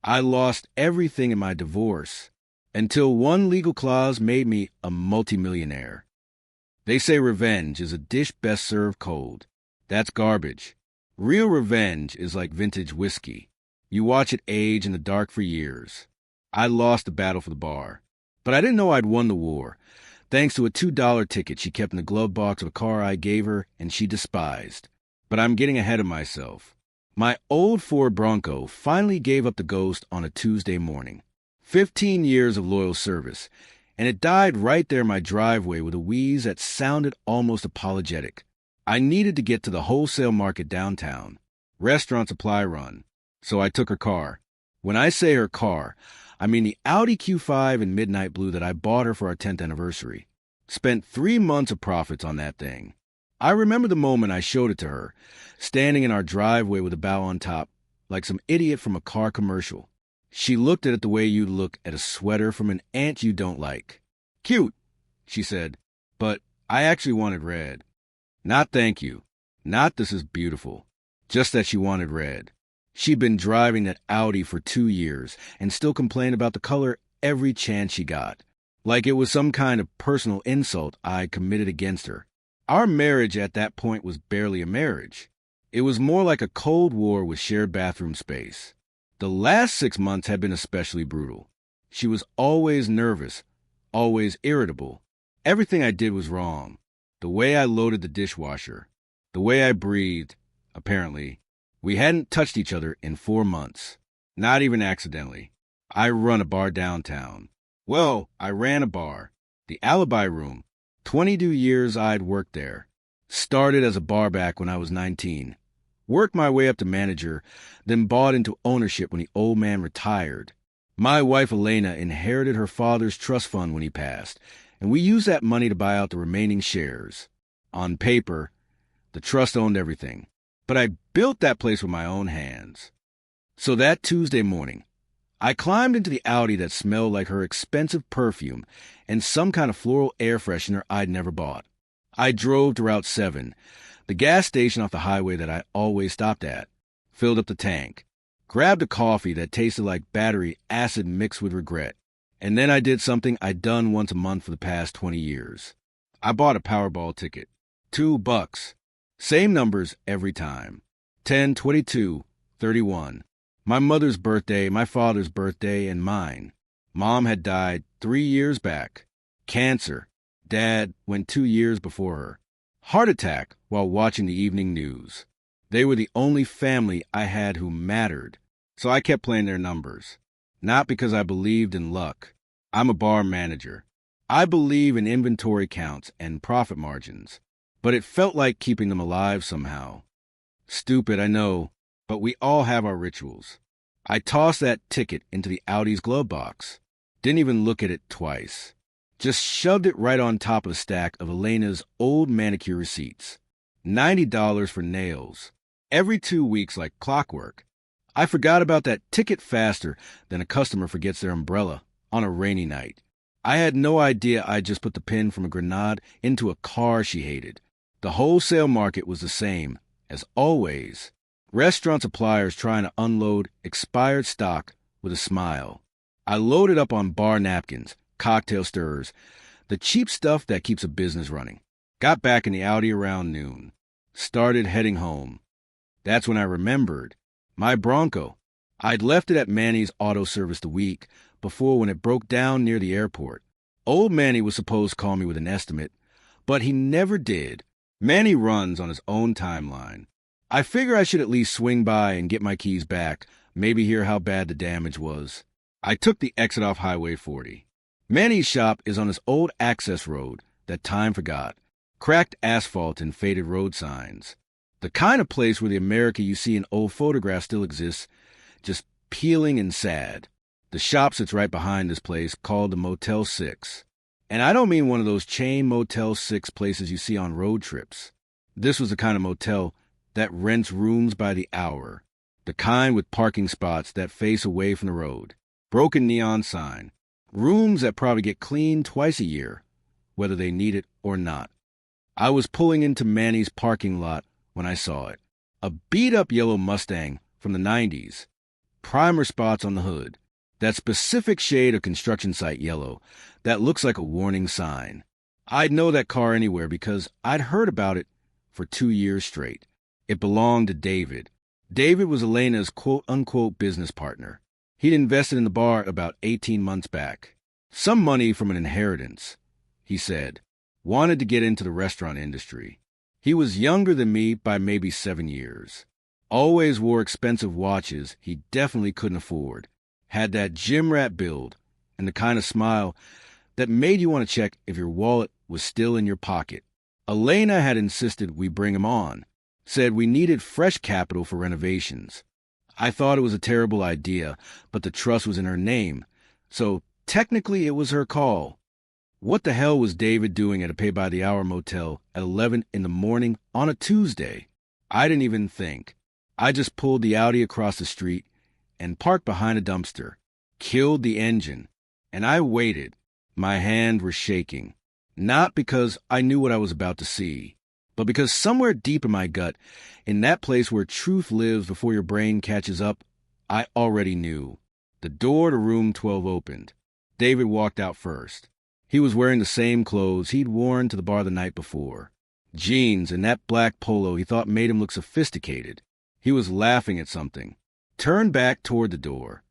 I lost everything in my divorce until one legal clause made me a multimillionaire. They say revenge is a dish best served cold. That's garbage. Real revenge is like vintage whiskey. You watch it age in the dark for years. I lost the battle for the bar, but I didn't know I'd won the war, thanks to a $2 ticket she kept in the glove box of a car I gave her and she despised. But I'm getting ahead of myself. My old Ford Bronco finally gave up the ghost on a Tuesday morning. 15 years of loyal service, and it died right there in my driveway with a wheeze that sounded almost apologetic. I needed to get to the wholesale market downtown, restaurant supply run, so I took her car. When I say her car, I mean the Audi Q5 in midnight blue that I bought her for our 10th anniversary. Spent 3 months of profits on that thing. I remember the moment I showed it to her, standing in our driveway with a bow on top, like some idiot from a car commercial. She looked at it the way you look at a sweater from an aunt you don't like. "Cute," she said, "but I actually wanted red." Not thank you. Not this is beautiful. Just that she wanted red. She'd been driving that Audi for 2 years and still complained about the color every chance she got. Like it was some kind of personal insult I committed against her. Our marriage at that point was barely a marriage. It was more like a Cold War with shared bathroom space. The last 6 months had been especially brutal. She was always nervous, always irritable. Everything I did was wrong. The way I loaded the dishwasher, the way I breathed, apparently. We hadn't touched each other in 4 months. Not even accidentally. I run a bar downtown. Well, I ran a bar. The Alibi Room. 22 years I'd worked there. Started as a barback when I was 19. Worked my way up to manager, then bought into ownership when the old man retired. My wife Elena inherited her father's trust fund when he passed, and we used that money to buy out the remaining shares. On paper, the trust owned everything, but I built that place with my own hands. So that Tuesday morning, I climbed into the Audi that smelled like her expensive perfume and some kind of floral air freshener I'd never bought. I drove to Route 7, the gas station off the highway that I always stopped at, filled up the tank, grabbed a coffee that tasted like battery acid mixed with regret, and then I did something I'd done once a month for the past 20 years. I bought a Powerball ticket. $2. Same numbers every time. 10, 22, 31. My mother's birthday, my father's birthday, and mine. Mom had died 3 years back. Cancer. Dad went 2 years before her. Heart attack while watching the evening news. They were the only family I had who mattered, so I kept playing their numbers. Not because I believed in luck. I'm a bar manager. I believe in inventory counts and profit margins, but it felt like keeping them alive somehow. Stupid, I know, but we all have our rituals. I tossed that ticket into the Audi's glove box. Didn't even look at it twice. Just shoved it right on top of a stack of Elena's old manicure receipts. $90 for nails. Every 2 weeks like clockwork. I forgot about that ticket faster than a customer forgets their umbrella on a rainy night. I had no idea I'd just put the pin from a grenade into a car she hated. The wholesale market was the same, as always. Restaurant suppliers trying to unload expired stock with a smile. I loaded up on bar napkins, cocktail stirrers, the cheap stuff that keeps a business running. Got back in the Audi around noon. Started heading home. That's when I remembered. My Bronco. I'd left it at Manny's auto service the week before when it broke down near the airport. Old Manny was supposed to call me with an estimate, but he never did. Manny runs on his own timeline. I figure I should at least swing by and get my keys back, maybe hear how bad the damage was. I took the exit off Highway 40. Manny's shop is on his old access road that time forgot. Cracked asphalt and faded road signs. The kind of place where the America you see in old photographs still exists, just peeling and sad. The shop sits right behind this place called the Motel 6. And I don't mean one of those chain Motel 6 places you see on road trips. This was the kind of motel that rents rooms by the hour. The kind with parking spots that face away from the road. Broken neon sign. Rooms that probably get cleaned twice a year, whether they need it or not. I was pulling into Manny's parking lot when I saw it. A beat-up yellow Mustang from the 90s. primer spots on the hood, that specific shade of construction site yellow that looks like a warning sign. I'd know that car anywhere because I'd heard about it for 2 years straight. It belonged to David. David was Elena's quote-unquote business partner. He'd invested in the bar about 18 months back. Some money from an inheritance, he said. Wanted to get into the restaurant industry. He was younger than me by maybe 7 years. Always wore expensive watches he definitely couldn't afford. Had that gym rat build and the kind of smile that made you want to check if your wallet was still in your pocket. Elena had insisted we bring him on. Said we needed fresh capital for renovations. I thought it was a terrible idea, but the trust was in her name, so technically it was her call. What the hell was David doing at a pay-by-the-hour motel at 11 in the morning on a Tuesday? I didn't even think. I just pulled the Audi across the street and parked behind a dumpster, killed the engine, and I waited. My hands were shaking, not because I knew what I was about to see, but because somewhere deep in my gut, in that place where truth lives before your brain catches up, I already knew. The door to room 12 opened. David walked out first. He was wearing the same clothes he'd worn to the bar the night before. Jeans and that black polo he thought made him look sophisticated. He was laughing at something. Turned back toward the door.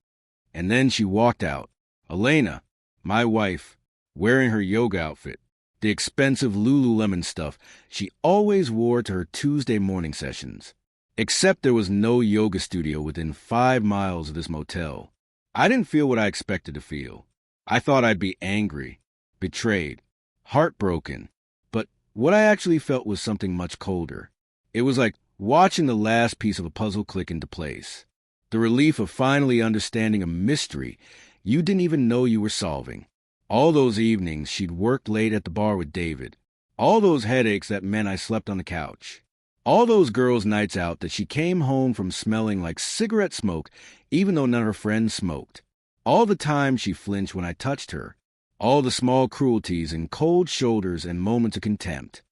And then she walked out. Elena, my wife, wearing her yoga outfit. The expensive Lululemon stuff she always wore to her Tuesday morning sessions. Except there was no yoga studio within 5 miles of this motel. I didn't feel what I expected to feel. I thought I'd be angry, betrayed, heartbroken. But what I actually felt was something much colder. It was like watching the last piece of a puzzle click into place. The relief of finally understanding a mystery you didn't even know you were solving. All those evenings she'd worked late at the bar with David. All those headaches that meant I slept on the couch. All those girls' nights out that she came home from smelling like cigarette smoke even though none of her friends smoked. All the time she flinched when I touched her. All the small cruelties and cold shoulders and moments of contempt.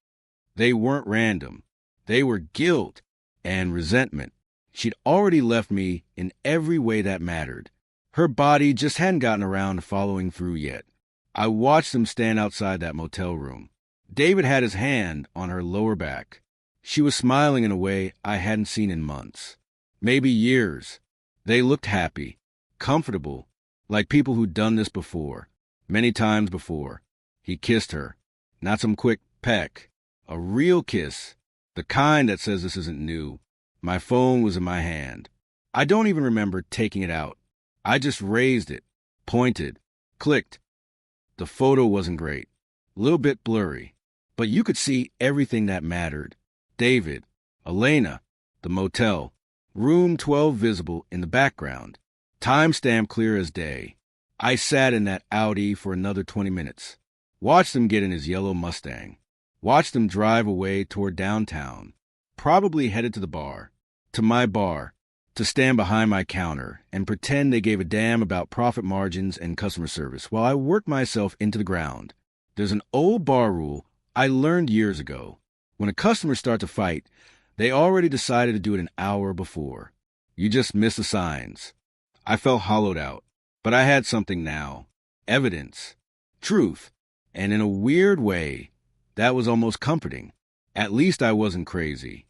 They weren't random. They were guilt and resentment. She'd already left me in every way that mattered. Her body just hadn't gotten around to following through yet. I watched them stand outside that motel room. David had his hand on her lower back. She was smiling in a way I hadn't seen in months. Maybe years. They looked happy, comfortable, like people who'd done this before, many times before. He kissed her. Not some quick peck. A real kiss. The kind that says this isn't new. My phone was in my hand. I don't even remember taking it out. I just raised it, pointed, clicked. The photo wasn't great, a little bit blurry, but you could see everything that mattered. David, Elena, the motel, room 12 visible in the background, timestamp clear as day. I sat in that Audi for another 20 minutes, watched him get in his yellow Mustang, watched him drive away toward downtown, probably headed to the bar, to my bar, to stand behind my counter and pretend they gave a damn about profit margins and customer service while I worked myself into the ground. There's an old bar rule I learned years ago. When a customer starts to fight, they already decided to do it an hour before. You just miss the signs. I felt hollowed out, but I had something now. Evidence. Truth. And in a weird way, that was almost comforting. At least I wasn't crazy.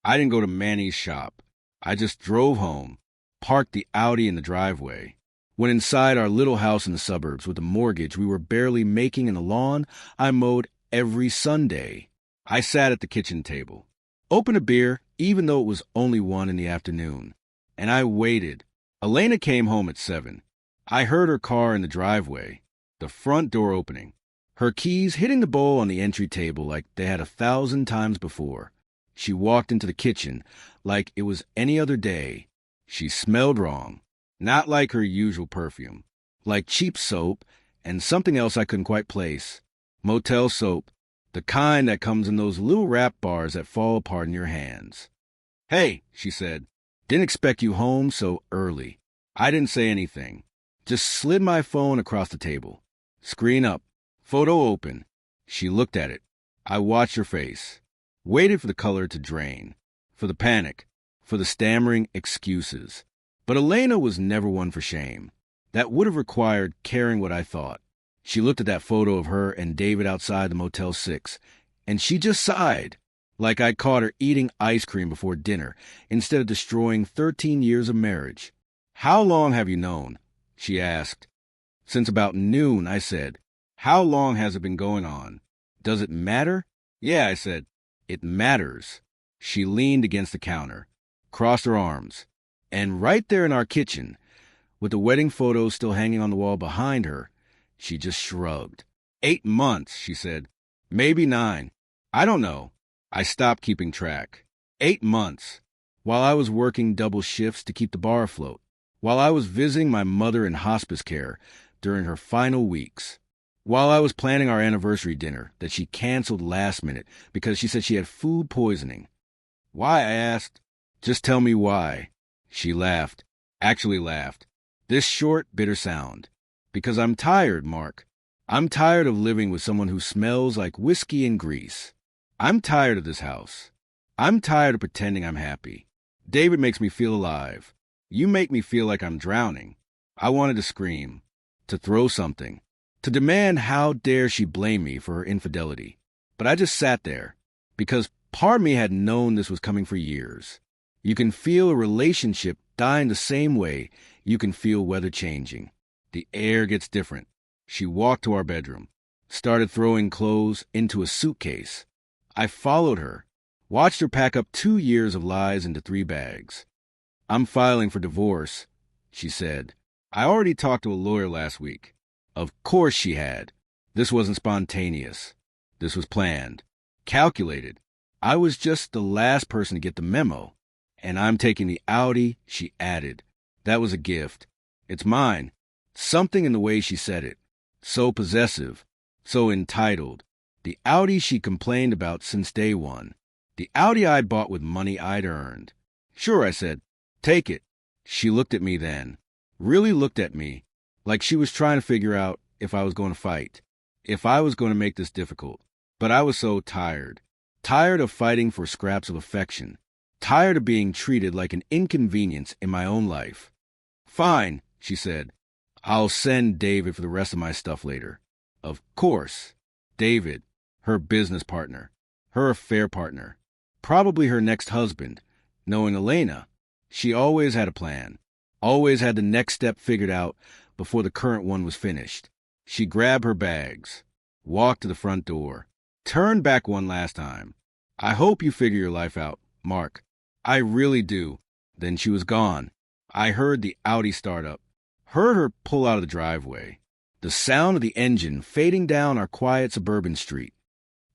I didn't go to Manny's shop. I just drove home, parked the Audi in the driveway. When inside our little house in the suburbs with a mortgage we were barely making in the lawn I mowed every Sunday. I sat at the kitchen table, opened a beer even though it was only 1 in the afternoon, and I waited. Elena came home at 7. I heard her car in the driveway, the front door opening, her keys hitting the bowl on the entry table like they had 1,000 times before. She walked into the kitchen like it was any other day. She smelled wrong, not like her usual perfume, like cheap soap and something else I couldn't quite place. Motel soap, the kind that comes in those little wrap bars that fall apart in your hands. "Hey," she said, "didn't expect you home so early." I didn't say anything, just slid my phone across the table. Screen up, photo open. She looked at it. I watched her face. Waited for the color to drain, for the panic, for the stammering excuses. But Elena was never one for shame. That would have required caring what I thought. She looked at that photo of her and David outside the Motel 6, and she just sighed, like I'd caught her eating ice cream before dinner instead of destroying 13 years of marriage. "How long have you known?" she asked. "Since about noon," I said. "How long has it been going on? Does it matter?" "Yeah," I said. "It matters." She leaned against the counter, crossed her arms, and right there in our kitchen, with the wedding photos still hanging on the wall behind her, she just shrugged. 8 months, she said. Maybe 9. I don't know. I stopped keeping track. 8 months. While I was working double shifts to keep the bar afloat. While I was visiting my mother in hospice care during her final weeks. While I was planning our anniversary dinner that she canceled last minute because she said she had food poisoning. "Why?" I asked. "Just tell me why." She laughed. Actually laughed. This short, bitter sound. "Because I'm tired, Mark. I'm tired of living with someone who smells like whiskey and grease. I'm tired of this house. I'm tired of pretending I'm happy. David makes me feel alive. You make me feel like I'm drowning." I wanted to scream, to throw something, to demand how dare she blame me for her infidelity. But I just sat there, because part of me had known this was coming for years. You can feel a relationship dying the same way you can feel weather changing. The air gets different. She walked to our bedroom, started throwing clothes into a suitcase. I followed her, watched her pack up 2 years of lies into 3 bags. "I'm filing for divorce," she said. "I already talked to a lawyer last week." Of course she had. This wasn't spontaneous. This was planned, calculated. I was just the last person to get the memo. "And I'm taking the Audi," she added. That was a gift. "It's mine." Something in the way she said it. So possessive, so entitled. The Audi she complained about since day one. The Audi I'd bought with money I'd earned. "Sure," I said. "Take it." She looked at me then. Really looked at me, like she was trying to figure out if I was going to fight, if I was going to make this difficult. But I was so tired. Tired of fighting for scraps of affection. Tired of being treated like an inconvenience in my own life. "Fine," she said. "I'll send David for the rest of my stuff later." Of course. David, her business partner, her affair partner, probably her next husband. Knowing Elena, she always had a plan, always had the next step figured out before the current one was finished. She grabbed her bags, walked to the front door, turned back one last time. "I hope you figure your life out, Mark. I really do." Then she was gone. I heard the Audi start up, heard her pull out of the driveway, the sound of the engine fading down our quiet suburban street.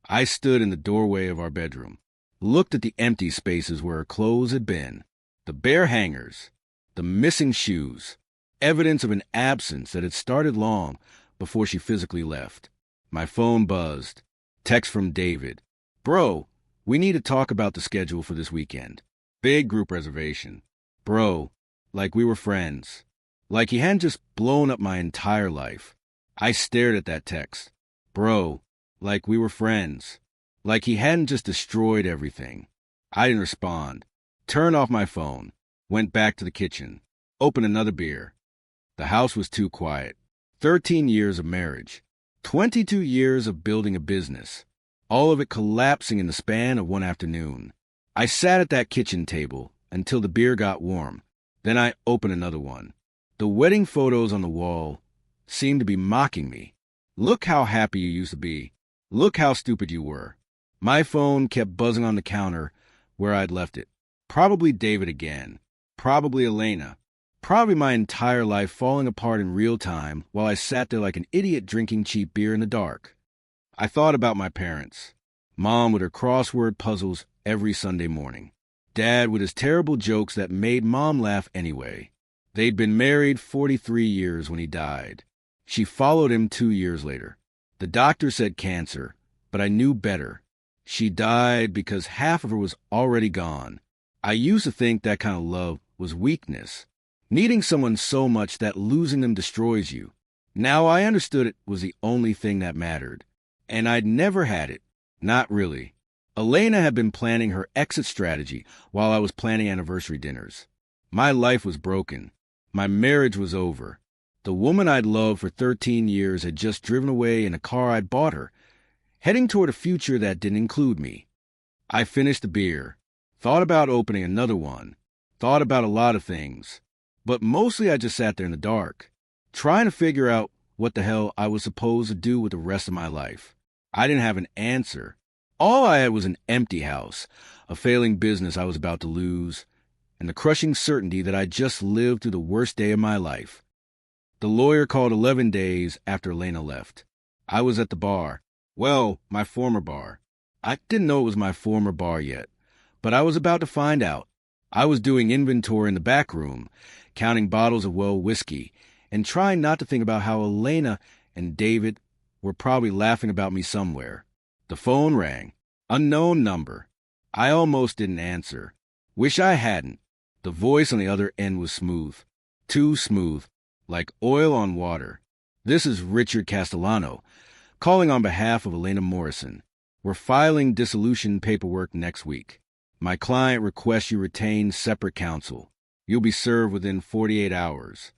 I stood in the doorway of our bedroom, looked at the empty spaces where her clothes had been, the bare hangers, the missing shoes, evidence of an absence that had started long before she physically left. My phone buzzed. Text from David. "Bro, we need to talk about the schedule for this weekend. Big group reservation." Bro, like we were friends. Like he hadn't just blown up my entire life. I stared at that text. Bro, like we were friends. Like he hadn't just destroyed everything. I didn't respond. Turned off my phone. Went back to the kitchen. Opened another beer. The house was too quiet. 13 years of marriage. 22 years of building a business. All of it collapsing in the span of one afternoon. I sat at that kitchen table until the beer got warm. Then I opened another one. The wedding photos on the wall seemed to be mocking me. "Look how happy you used to be. Look how stupid you were." My phone kept buzzing on the counter where I'd left it. Probably David again. Probably Elena. Probably my entire life falling apart in real time while I sat there like an idiot drinking cheap beer in the dark. I thought about my parents. Mom with her crossword puzzles every Sunday morning. Dad with his terrible jokes that made Mom laugh anyway. They'd been married 43 years when he died. She followed him 2 years later. The doctor said cancer, but I knew better. She died because half of her was already gone. I used to think that kind of love was weakness. Needing someone so much that losing them destroys you. Now I understood it was the only thing that mattered. And I'd never had it. Not really. Elena had been planning her exit strategy while I was planning anniversary dinners. My life was broken. My marriage was over. The woman I'd loved for 13 years had just driven away in a car I'd bought her, heading toward a future that didn't include me. I finished the beer, thought about opening another one, thought about a lot of things, but mostly I just sat there in the dark, trying to figure out what the hell I was supposed to do with the rest of my life. I didn't have an answer. All I had was an empty house, a failing business I was about to lose, and the crushing certainty that I'd just lived through the worst day of my life. The lawyer called 11 days after Elena left. I was at the bar. Well, my former bar. I didn't know it was my former bar yet, but I was about to find out. I was doing inventory in the back room, counting bottles of whiskey, and trying not to think about how Elena and David were probably laughing about me somewhere. The phone rang. Unknown number. I almost didn't answer. Wish I hadn't. The voice on the other end was smooth. Too smooth. Like oil on water. This is Richard Castellano, calling on behalf of Elena Morrison. We're filing dissolution paperwork next week. My client requests you retain separate counsel. You'll be served within 48 hours.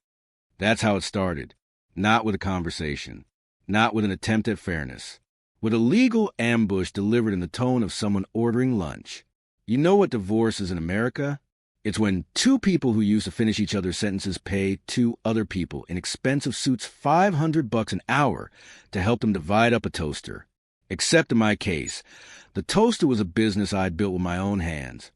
That's how it started. Not with a conversation. Not with an attempt at fairness. With a legal ambush delivered in the tone of someone ordering lunch. You know what divorce is in America? It's when two people who used to finish each other's sentences pay two other people in expensive suits $500 an hour to help them divide up a toaster. Except in my case, the toaster was a business I'd built with my own hands,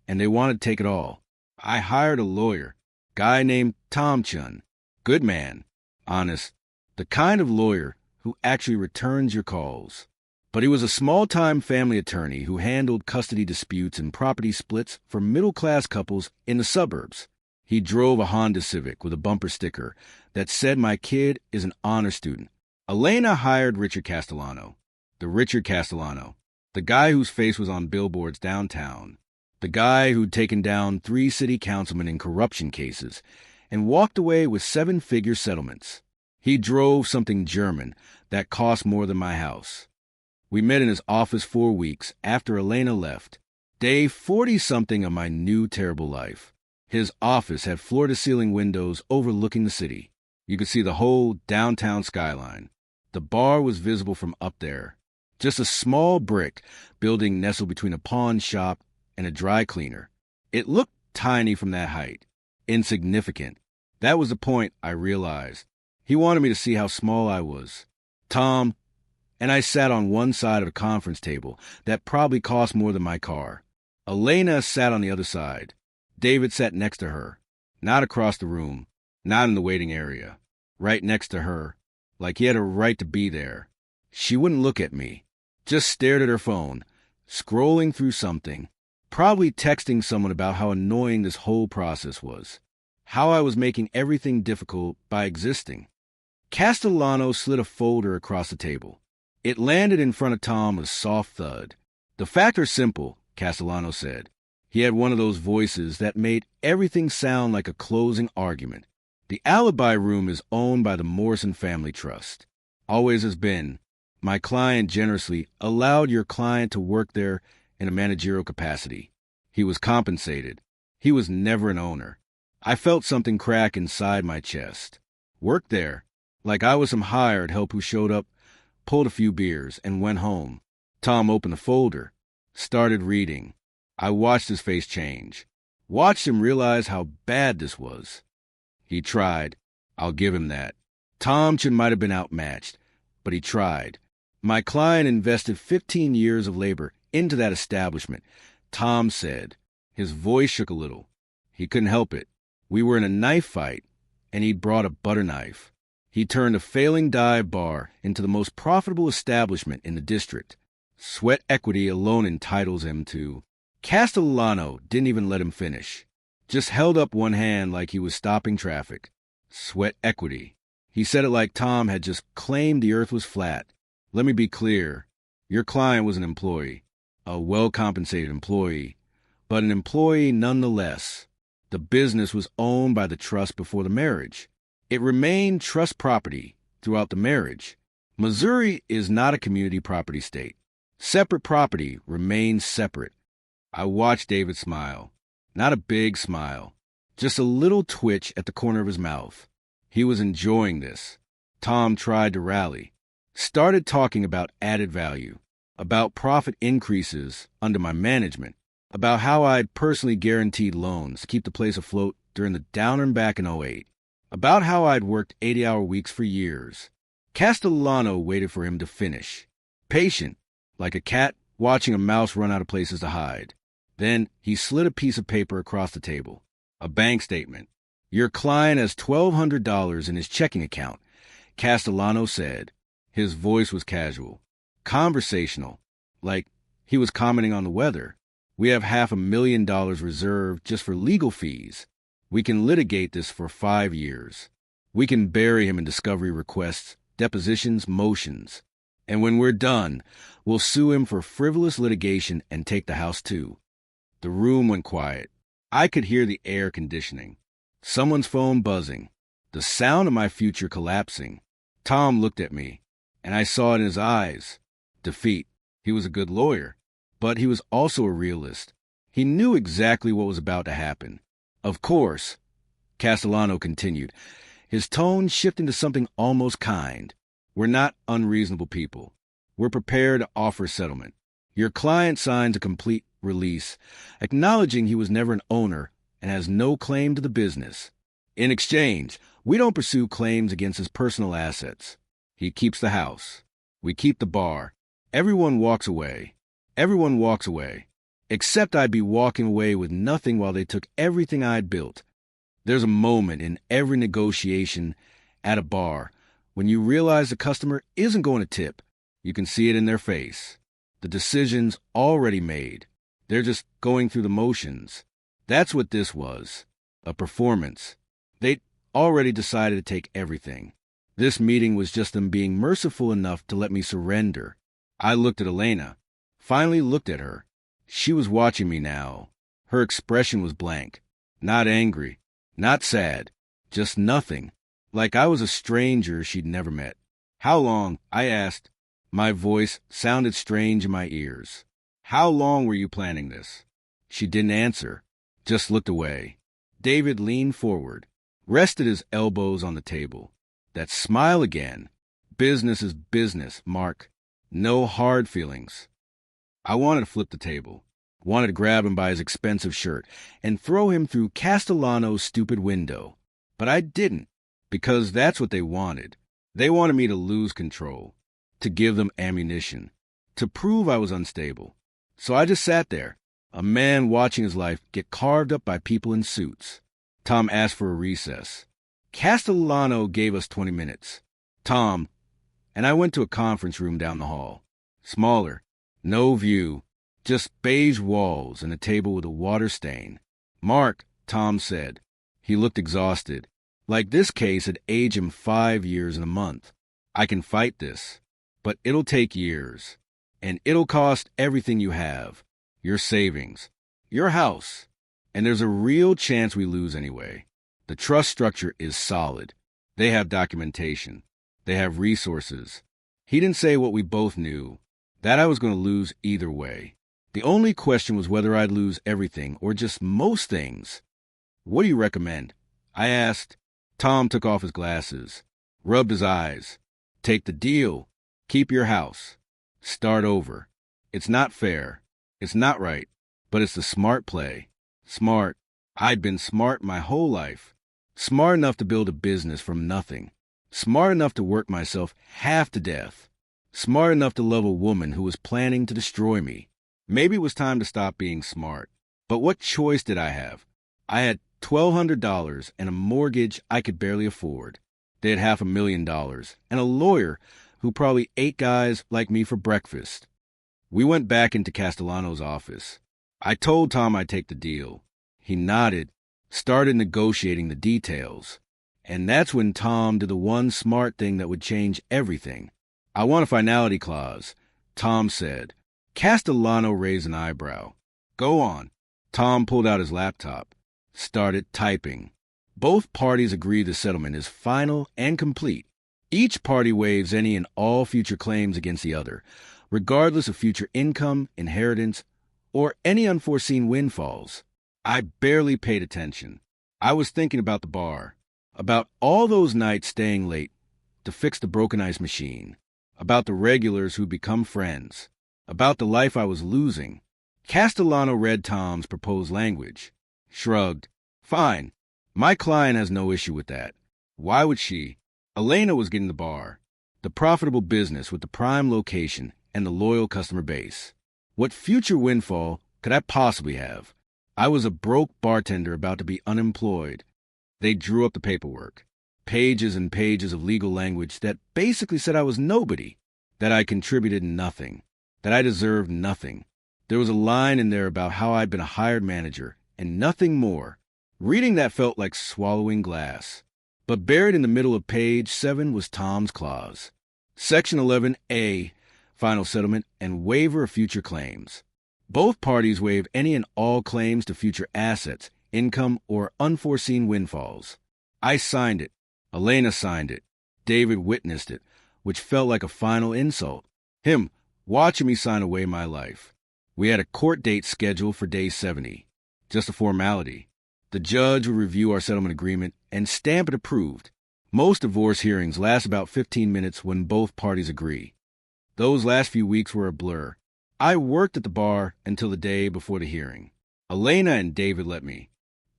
and they wanted to take it all. I hired a lawyer, guy named Tom Chun. Good man, honest, the kind of lawyer who actually returns your calls. But he was a small-time family attorney who handled custody disputes and property splits for middle-class couples in the suburbs. He drove a Honda Civic with a bumper sticker that said my kid is an honor student. Elena hired Richard Castellano. The Richard Castellano. The guy whose face was on billboards downtown. The guy who'd taken down 3 city councilmen in corruption cases and walked away with 7-figure settlements. He drove something German that cost more than my house. We met in his office 4 weeks after Elena left, day 40-something of my new terrible life. His office had floor-to-ceiling windows overlooking the city. You could see the whole downtown skyline. The bar was visible from up there. Just a small brick building nestled between a pawn shop and a dry cleaner. It looked tiny from that height. Insignificant. That was the point, I realized. He wanted me to see how small I was. Tom and I sat on one side of a conference table that probably cost more than my car. Elena sat on the other side. David sat next to her. Not across the room. Not in the waiting area. Right next to her. Like he had a right to be there. She wouldn't look at me. Just stared at her phone, scrolling through something. Probably texting someone about how annoying this whole process was. How I was making everything difficult by existing. Castellano slid a folder across the table. It landed in front of Tom with a soft thud. The factor's simple, Castellano said. He had one of those voices that made everything sound like a closing argument. The alibi room is owned by the Morrison Family Trust. Always has been. My client generously allowed your client to work there in a managerial capacity. He was compensated. He was never an owner. I felt something crack inside my chest. Worked there. Like I was some hired help who showed up, pulled a few beers, and went home. Tom opened the folder, started reading. I watched his face change. Watched him realize how bad this was. He tried. I'll give him that. Tom might have been outmatched, but he tried. My client invested 15 years of labor into that establishment, Tom said. His voice shook a little. He couldn't help it. We were in a knife fight, and he'd brought a butter knife. He turned a failing dive bar into the most profitable establishment in the district. Sweat equity alone entitles him to. Castellano didn't even let him finish. Just held up one hand like he was stopping traffic. Sweat equity. He said it like Tom had just claimed the earth was flat. Let me be clear. Your client was an employee. A well-compensated employee. But an employee nonetheless. The business was owned by the trust before the marriage. It remained trust property throughout the marriage. Missouri is not a community property state. Separate property remains separate. I watched David smile. Not a big smile. just a little twitch at the corner of his mouth. He was enjoying this. Tom tried to rally, started talking about added value, about profit increases under my management, about how I'd personally guaranteed loans to keep the place afloat during the downturn back in '08, about how I'd worked 80-hour weeks for years. Castellano waited for him to finish, patient, like a cat watching a mouse run out of places to hide. Then he slid a piece of paper across the table. A bank statement. Your client has $1,200 in his checking account, Castellano said. His voice was casual, conversational, like he was commenting on the weather. We have $500,000 reserved just for legal fees. We can litigate this for 5 years. We can bury him in discovery requests, depositions, motions. And when we're done, we'll sue him for frivolous litigation and take the house too. The room went quiet. I could hear the air conditioning, someone's phone buzzing, the sound of my future collapsing. Tom looked at me, and I saw it in his eyes. Defeat. He was a good lawyer, but he was also a realist. He knew exactly what was about to happen. Of course, Castellano continued, his tone shifting to something almost kind. We're not unreasonable people. We're prepared to offer settlement. Your client signs a complete release, acknowledging he was never an owner and has no claim to the business. In exchange, we don't pursue claims against his personal assets. He keeps the house. We keep the bar. Everyone walks away. Everyone walks away. Except I'd be walking away with nothing while they took everything I'd built. There's a moment in every negotiation at a bar when you realize the customer isn't going to tip. You can see it in their face. The decision's already made. They're just going through the motions. That's what this was. A performance. They'd already decided to take everything. This meeting was just them being merciful enough to let me surrender. I looked at Elena. Finally looked at her. She was watching me now. Her expression was blank. Not angry. Not sad. Just nothing. Like I was a stranger she'd never met. How long? I asked. My voice sounded strange in my ears. How long were you planning this? She didn't answer, just looked away. David leaned forward, rested his elbows on the table. That smile again. Business is business, Mark. No hard feelings. I wanted to flip the table, wanted to grab him by his expensive shirt and throw him through Castellano's stupid window. But I didn't, because that's what they wanted. They wanted me to lose control, to give them ammunition, to prove I was unstable. So I just sat there, a man watching his life get carved up by people in suits. Tom asked for a recess. Castellano gave us 20 minutes. Tom and I went to a conference room down the hall. Smaller, no view, just beige walls and a table with a water stain. Mark, Tom said. He looked exhausted, like this case had aged him 5 years and a month. I can fight this, but it'll take years. And it'll cost everything you have, your savings, your house. And there's a real chance we lose anyway. The trust structure is solid. They have documentation. They have resources. He didn't say what we both knew, that I was going to lose either way. The only question was whether I'd lose everything or just most things. What do you recommend? I asked. Tom took off his glasses, rubbed his eyes. Take the deal. Keep your house. Start over. It's not fair. It's not right. But it's the smart play. Smart. I'd been smart my whole life. Smart enough to build a business from nothing. Smart enough to work myself half to death. Smart enough to love a woman who was planning to destroy me. Maybe it was time to stop being smart. But what choice did I have? I had $1,200 and a mortgage I could barely afford. They had $500,000 and a lawyer who probably ate guys like me for breakfast. We went back into Castellano's office. I told Tom I'd take the deal. He nodded, started negotiating the details. And that's when Tom did the one smart thing that would change everything. I want a finality clause, Tom said. Castellano raised an eyebrow. Go on. Tom pulled out his laptop, started typing. Both parties agree the settlement is final and complete. Each party waives any and all future claims against the other, regardless of future income, inheritance, or any unforeseen windfalls. I barely paid attention. I was thinking about the bar, about all those nights staying late to fix the broken ice machine, about the regulars who'd become friends, about the life I was losing. Castellano read Tom's proposed language, shrugged. Fine. My client has no issue with that. Why would she? Elena was getting the bar, the profitable business with the prime location and the loyal customer base. What future windfall could I possibly have? I was a broke bartender about to be unemployed. They drew up the paperwork, pages and pages of legal language that basically said I was nobody, that I contributed nothing, that I deserved nothing. There was a line in there about how I'd been a hired manager and nothing more. Reading that felt like swallowing glass. But buried in the middle of page 7 was Tom's clause. Section 11A, final settlement and waiver of future claims. Both parties waive any and all claims to future assets, income, or unforeseen windfalls. I signed it. Elena signed it. David witnessed it, which felt like a final insult. Him, watching me sign away my life. We had a court date scheduled for day 70. Just a formality. The judge would review our settlement agreement and stamp it approved. Most divorce hearings last about 15 minutes when both parties agree. Those last few weeks were a blur. I worked at the bar until the day before the hearing. Elena and David let me.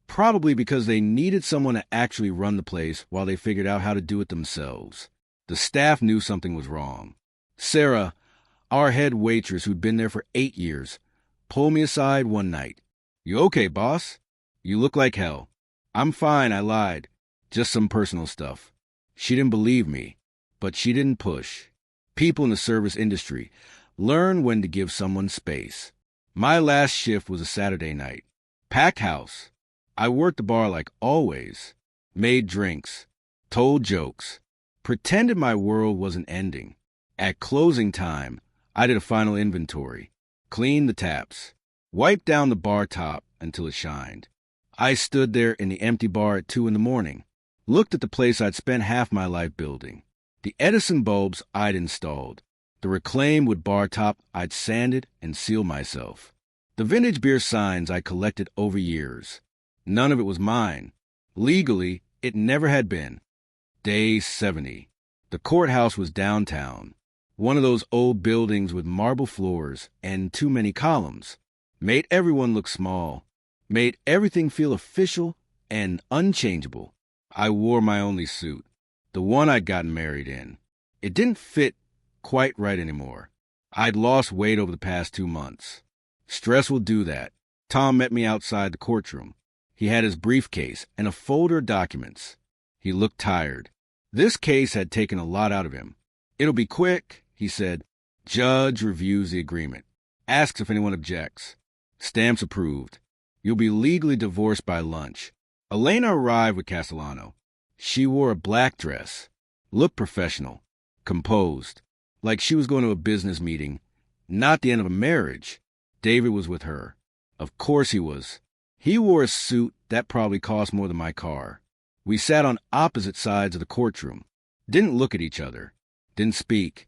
Probably because they needed someone to actually run the place while they figured out how to do it themselves. The staff knew something was wrong. Sarah, our head waitress who'd been there for 8 years, pulled me aside one night. "You okay, boss? You look like hell." "I'm fine," I lied. "Just some personal stuff." She didn't believe me, but she didn't push. People in the service industry learn when to give someone space. My last shift was a Saturday night. Packed house. I worked the bar like always. Made drinks. Told jokes. Pretended my world wasn't ending. At closing time, I did a final inventory. Cleaned the taps. Wiped down the bar top until it shined. I stood there in the empty bar at 2 in the morning. Looked at the place I'd spent half my life building. The Edison bulbs I'd installed. The reclaimed wood bar top I'd sanded and sealed myself. The vintage beer signs I collected over years. None of it was mine. Legally, it never had been. Day 70. The courthouse was downtown. One of those old buildings with marble floors and too many columns. Made everyone look small. Made everything feel official and unchangeable. I wore my only suit, the one I'd gotten married in. It didn't fit quite right anymore. I'd lost weight over the past 2 months. Stress will do that. Tom met me outside the courtroom. He had his briefcase and a folder of documents. He looked tired. This case had taken a lot out of him. "It'll be quick," he said. Judge reviews the agreement. Asks if anyone objects. Stamps approved. You'll be legally divorced by lunch. Elena arrived with Castellano. She wore a black dress. Looked professional. Composed. Like she was going to a business meeting. Not the end of a marriage. David was with her. Of course he was. He wore a suit that probably cost more than my car. We sat on opposite sides of the courtroom. Didn't look at each other. Didn't speak.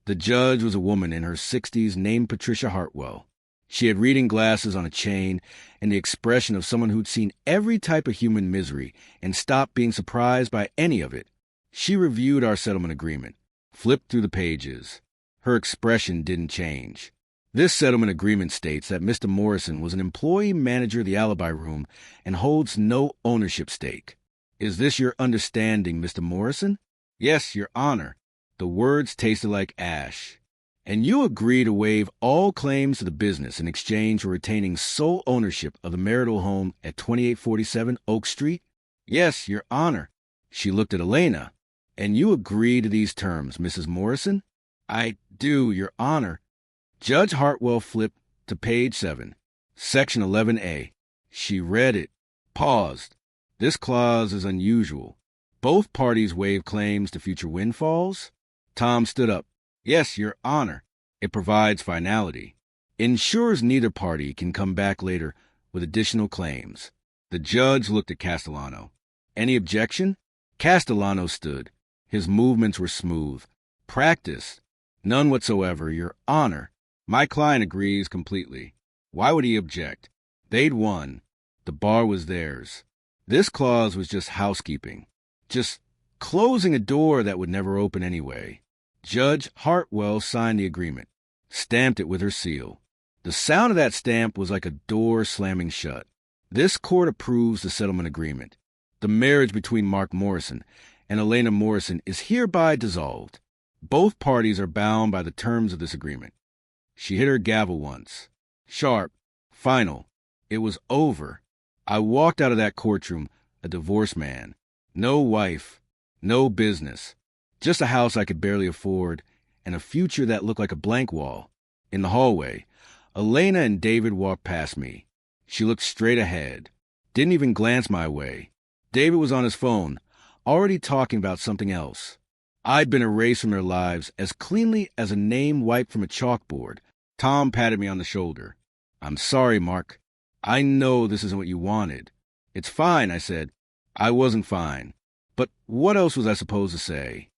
The judge was a woman in her 60s named Patricia Hartwell. She had reading glasses on a chain and the expression of someone who'd seen every type of human misery and stopped being surprised by any of it. She reviewed our settlement agreement, flipped through the pages. Her expression didn't change. This settlement agreement states that Mr. Morrison was an employee manager of the alibi room and holds no ownership stake. Is this your understanding, Mr. Morrison? Yes, Your Honor. The words tasted like ash. And you agree to waive all claims to the business in exchange for retaining sole ownership of the marital home at 2847 Oak Street? Yes, Your Honor. She looked at Elena. And you agree to these terms, Mrs. Morrison? I do, Your Honor. Judge Hartwell flipped to page 7, section 11A. She read it, paused. This clause is unusual. Both parties waive claims to future windfalls? Tom stood up. Yes, Your Honor. It provides finality. Ensures neither party can come back later with additional claims. The judge looked at Castellano. Any objection? Castellano stood. His movements were smooth. Practiced. None whatsoever, Your Honor. My client agrees completely. Why would he object? They'd won. The bar was theirs. This clause was just housekeeping, just closing a door that would never open anyway. Judge Hartwell signed the agreement, stamped it with her seal. The sound of that stamp was like a door slamming shut. This court approves the settlement agreement. The marriage between Mark Morrison and Elena Morrison is hereby dissolved. Both parties are bound by the terms of this agreement. She hit her gavel once. Sharp. Final. It was over. I walked out of that courtroom a divorced man. No wife. No business. Just a house I could barely afford and a future that looked like a blank wall. In the hallway, Elena and David walked past me. She looked straight ahead. Didn't even glance my way. David was on his phone, already talking about something else. I'd been erased from their lives as cleanly as a name wiped from a chalkboard. Tom patted me on the shoulder. "I'm sorry, Mark. I know this isn't what you wanted." "It's fine," I said. I wasn't fine. But what else was I supposed to say?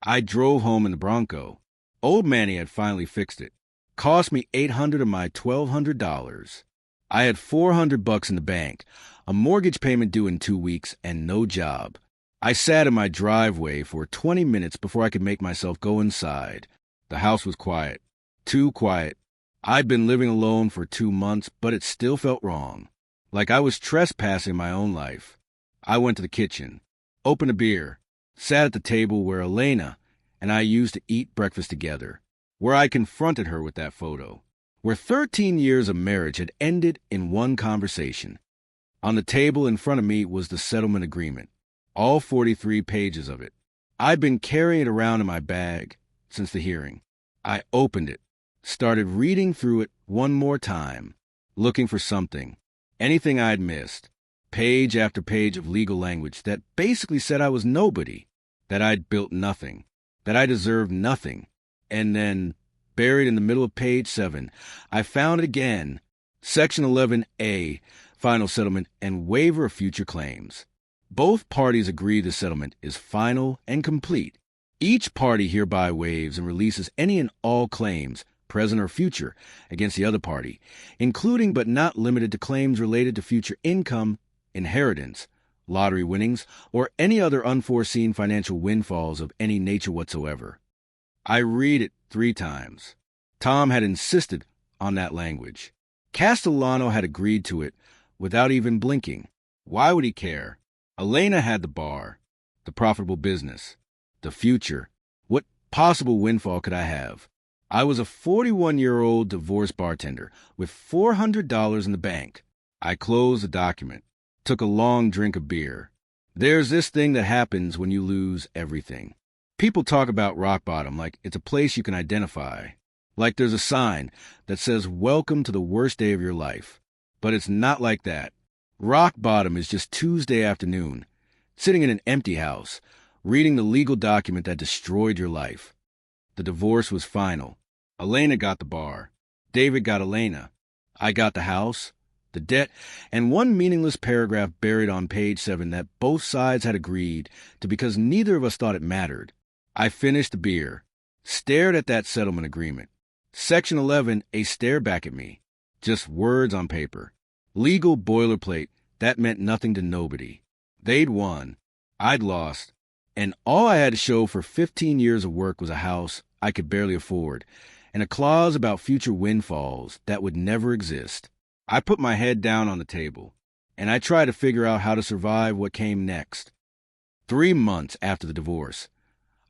I drove home in the Bronco. Old Manny had finally fixed it. Cost me $800 of my $1,200. I had $400 in the bank, a mortgage payment due in 2 weeks, and no job. I sat in my driveway for 20 minutes before I could make myself go inside. The house was quiet. Too quiet. I'd been living alone for 2 months, but it still felt wrong. Like I was trespassing my own life. I went to the kitchen, opened a beer, sat at the table where Elena and I used to eat breakfast together, where I confronted her with that photo, where 13 years of marriage had ended in one conversation. On the table in front of me was the settlement agreement, all 43 pages of it. I'd been carrying it around in my bag since the hearing. I opened it, started reading through it one more time, looking for something, anything I'd missed. Page after page of legal language that basically said I was nobody, that I'd built nothing, that I deserved nothing. And then, buried in the middle of page 7, I found it again. Section 11A, final settlement and waiver of future claims. Both parties agree the settlement is final and complete. Each party hereby waives and releases any and all claims, present or future, against the other party, including but not limited to claims related to future income, inheritance, lottery winnings, or any other unforeseen financial windfalls of any nature whatsoever. I read it 3 times. Tom had insisted on that language. Castellano had agreed to it without even blinking. Why would he care? Elena had the bar, the profitable business, the future. What possible windfall could I have? I was a 41-year-old divorced bartender with $400 in the bank. I closed the document, took a long drink of beer. There's this thing that happens when you lose everything. People talk about rock bottom like it's a place you can identify, like there's a sign that says welcome to the worst day of your life. But it's not like that. Rock bottom is just Tuesday afternoon, sitting in an empty house, reading the legal document that destroyed your life. The divorce was final. Elena got the bar. David got Elena. I got the house, the debt, and one meaningless paragraph buried on page 7 that both sides had agreed to because neither of us thought it mattered. I finished the beer, stared at that settlement agreement. Section 11A stared back at me. Just words on paper. Legal boilerplate that meant nothing to nobody. They'd won. I'd lost. And all I had to show for 15 years of work was a house I could barely afford and a clause about future windfalls that would never exist. I put my head down on the table, and I tried to figure out how to survive what came next. 3 months after the divorce,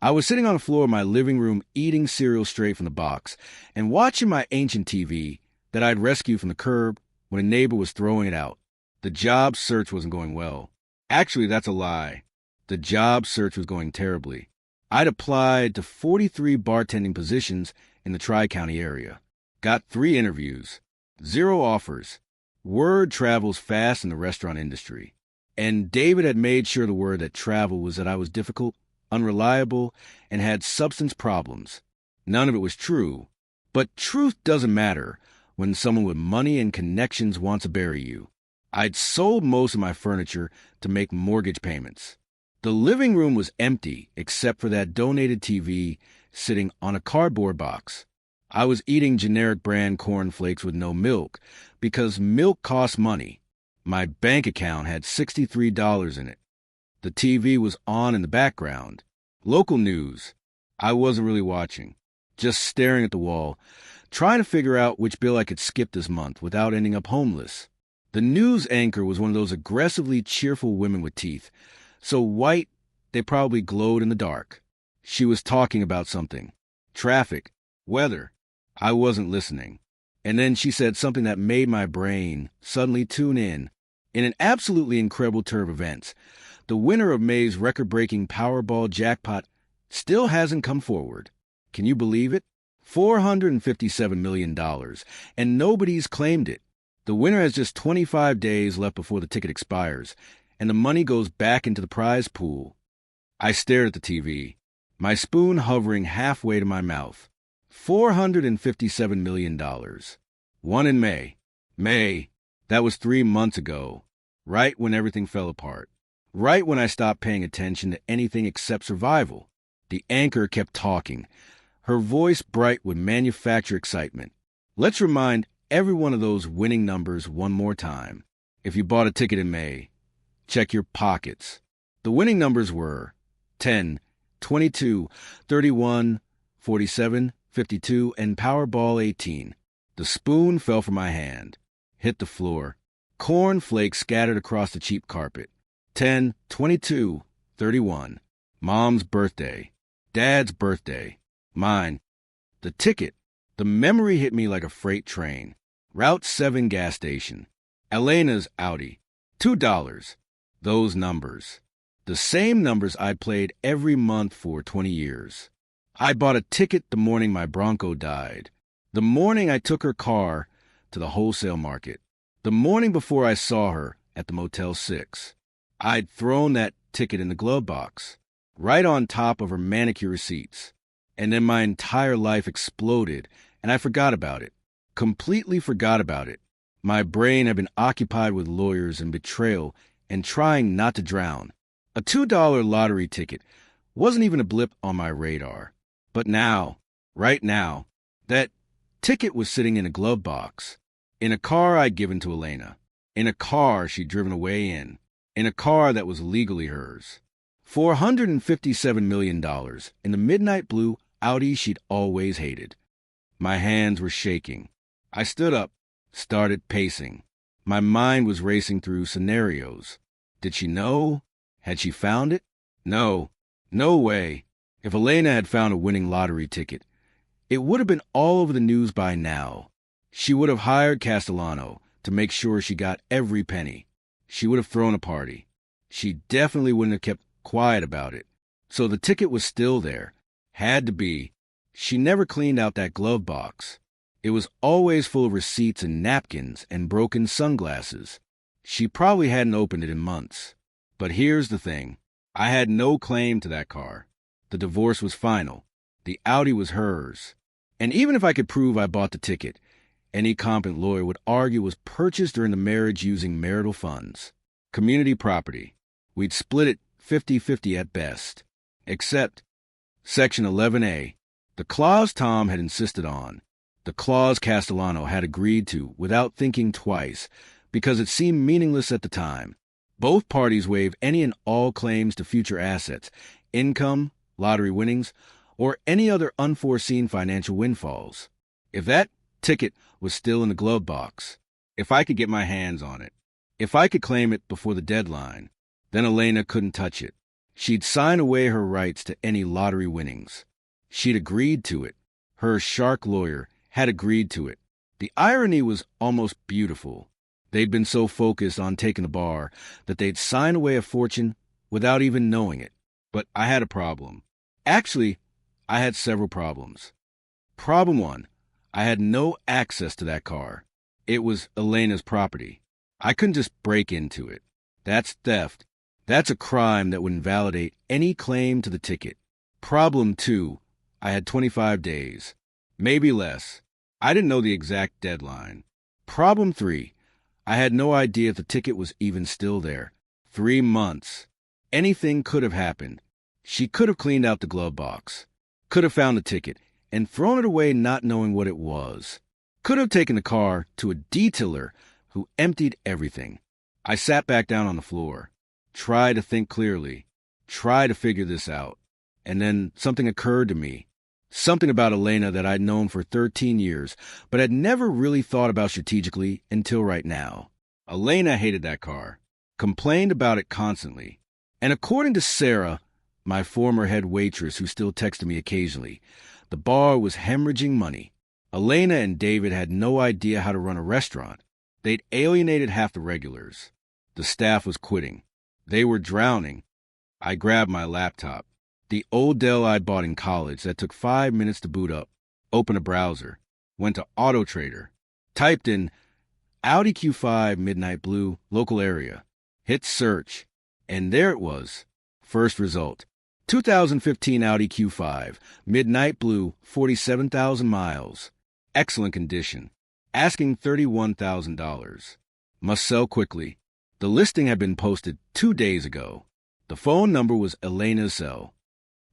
I was sitting on the floor of my living room eating cereal straight from the box and watching my ancient TV that I'd rescued from the curb when a neighbor was throwing it out. The job search wasn't going well. Actually, that's a lie. The job search was going terribly. I'd applied to 43 bartending positions in the Tri-County area. Got 3 interviews. 0 offers. Word travels fast in the restaurant industry. And David had made sure the word that traveled was that I was difficult, unreliable, and had substance problems. None of it was true. But truth doesn't matter when someone with money and connections wants to bury you. I'd sold most of my furniture to make mortgage payments. The living room was empty except for that donated TV sitting on a cardboard box. I was eating generic brand cornflakes with no milk because milk costs money. My bank account had $63 in it. The TV was on in the background. Local news. I wasn't really watching, just staring at the wall, trying to figure out which bill I could skip this month without ending up homeless. The news anchor was one of those aggressively cheerful women with teeth, so white they probably glowed in the dark. She was talking about something. Traffic. Weather. I wasn't listening. And then she said something that made my brain suddenly tune in. In an absolutely incredible turn of events, the winner of May's record-breaking Powerball jackpot still hasn't come forward. Can you believe it? $457 million, and nobody's claimed it. The winner has just 25 days left before the ticket expires, and the money goes back into the prize pool. I stared at the TV, my spoon hovering halfway to my mouth. $457 million. Won in May. May. That was 3 months ago. Right when everything fell apart. Right when I stopped paying attention to anything except survival. The anchor kept talking, her voice bright with manufactured excitement. Let's remind every one of those winning numbers one more time. If you bought a ticket in May, check your pockets. The winning numbers were 10, 22, 31, 47, 52, and Powerball 18. The spoon fell from my hand, hit the floor. Corn flakes scattered across the cheap carpet. 10, 22, 31. Mom's birthday. Dad's birthday. Mine. The ticket. The memory hit me like a freight train. Route 7 gas station. Elena's Audi. $2. Those numbers. The same numbers I'd played every month for 20 years. I bought a ticket the morning my Bronco died. The morning I took her car to the wholesale market. The morning before I saw her at the Motel 6. I'd thrown that ticket in the glove box, right on top of her manicure receipts. And then my entire life exploded, and I forgot about it. Completely forgot about it. My brain had been occupied with lawyers and betrayal and trying not to drown. A $2 lottery ticket wasn't even a blip on my radar. But now, right now, that ticket was sitting in a glove box. In a car I'd given to Elena. In a car she'd driven away in. In a car that was legally hers. $457 million in the midnight blue Audi she'd always hated. My hands were shaking. I stood up, started pacing. My mind was racing through scenarios. Did she know? Had she found it? No. No way. If Elena had found a winning lottery ticket, it would have been all over the news by now. She would have hired Castellano to make sure she got every penny. She would have thrown a party. She definitely wouldn't have kept quiet about it. So the ticket was still there. Had to be. She never cleaned out that glove box. It was always full of receipts and napkins and broken sunglasses. She probably hadn't opened it in months. But here's the thing. I had no claim to that car. The divorce was final. The Audi was hers. And even if I could prove I bought the ticket, any competent lawyer would argue it was purchased during the marriage using marital funds. Community property. We'd split it 50-50 at best. Except Section 11A, the clause Tom had insisted on, the clause Castellano had agreed to without thinking twice, because it seemed meaningless at the time. Both parties waive any and all claims to future assets, income, lottery winnings, or any other unforeseen financial windfalls. If that ticket was still in the glove box, if I could get my hands on it, if I could claim it before the deadline, then Elena couldn't touch it. She'd sign away her rights to any lottery winnings. She'd agreed to it. Her shark lawyer had agreed to it. The irony was almost beautiful. They'd been so focused on taking the bar that they'd sign away a fortune without even knowing it. But I had a problem. Actually, I had several problems. Problem one, I had no access to that car. It was Elena's property. I couldn't just break into it. That's theft. That's a crime that would invalidate any claim to the ticket. Problem two, I had 25 days. Maybe less. I didn't know the exact deadline. Problem three, I had no idea if the ticket was even still there. 3 months. Anything could have happened. She could have cleaned out the glove box. Could have found the ticket and thrown it away not knowing what it was. Could have taken the car to a detailer who emptied everything. I sat back down on the floor, tried to think clearly, tried to figure this out. And then something occurred to me. Something about Elena that I'd known for 13 years, but had never really thought about strategically until right now. Elena hated that car, complained about it constantly. And according to Sarah, my former head waitress who still texted me occasionally, the bar was hemorrhaging money. Elena and David had no idea how to run a restaurant. They'd alienated half the regulars. The staff was quitting. They were drowning. I grabbed my laptop, the old Dell I'd bought in college that took 5 minutes to boot up, opened a browser, went to AutoTrader, typed in Audi Q5 Midnight Blue, local area, hit search, and there it was. First result, 2015 Audi Q5, Midnight Blue, 47,000 miles, excellent condition, asking $31,000. Must sell quickly. The listing had been posted 2 days ago. The phone number was Elena's cell.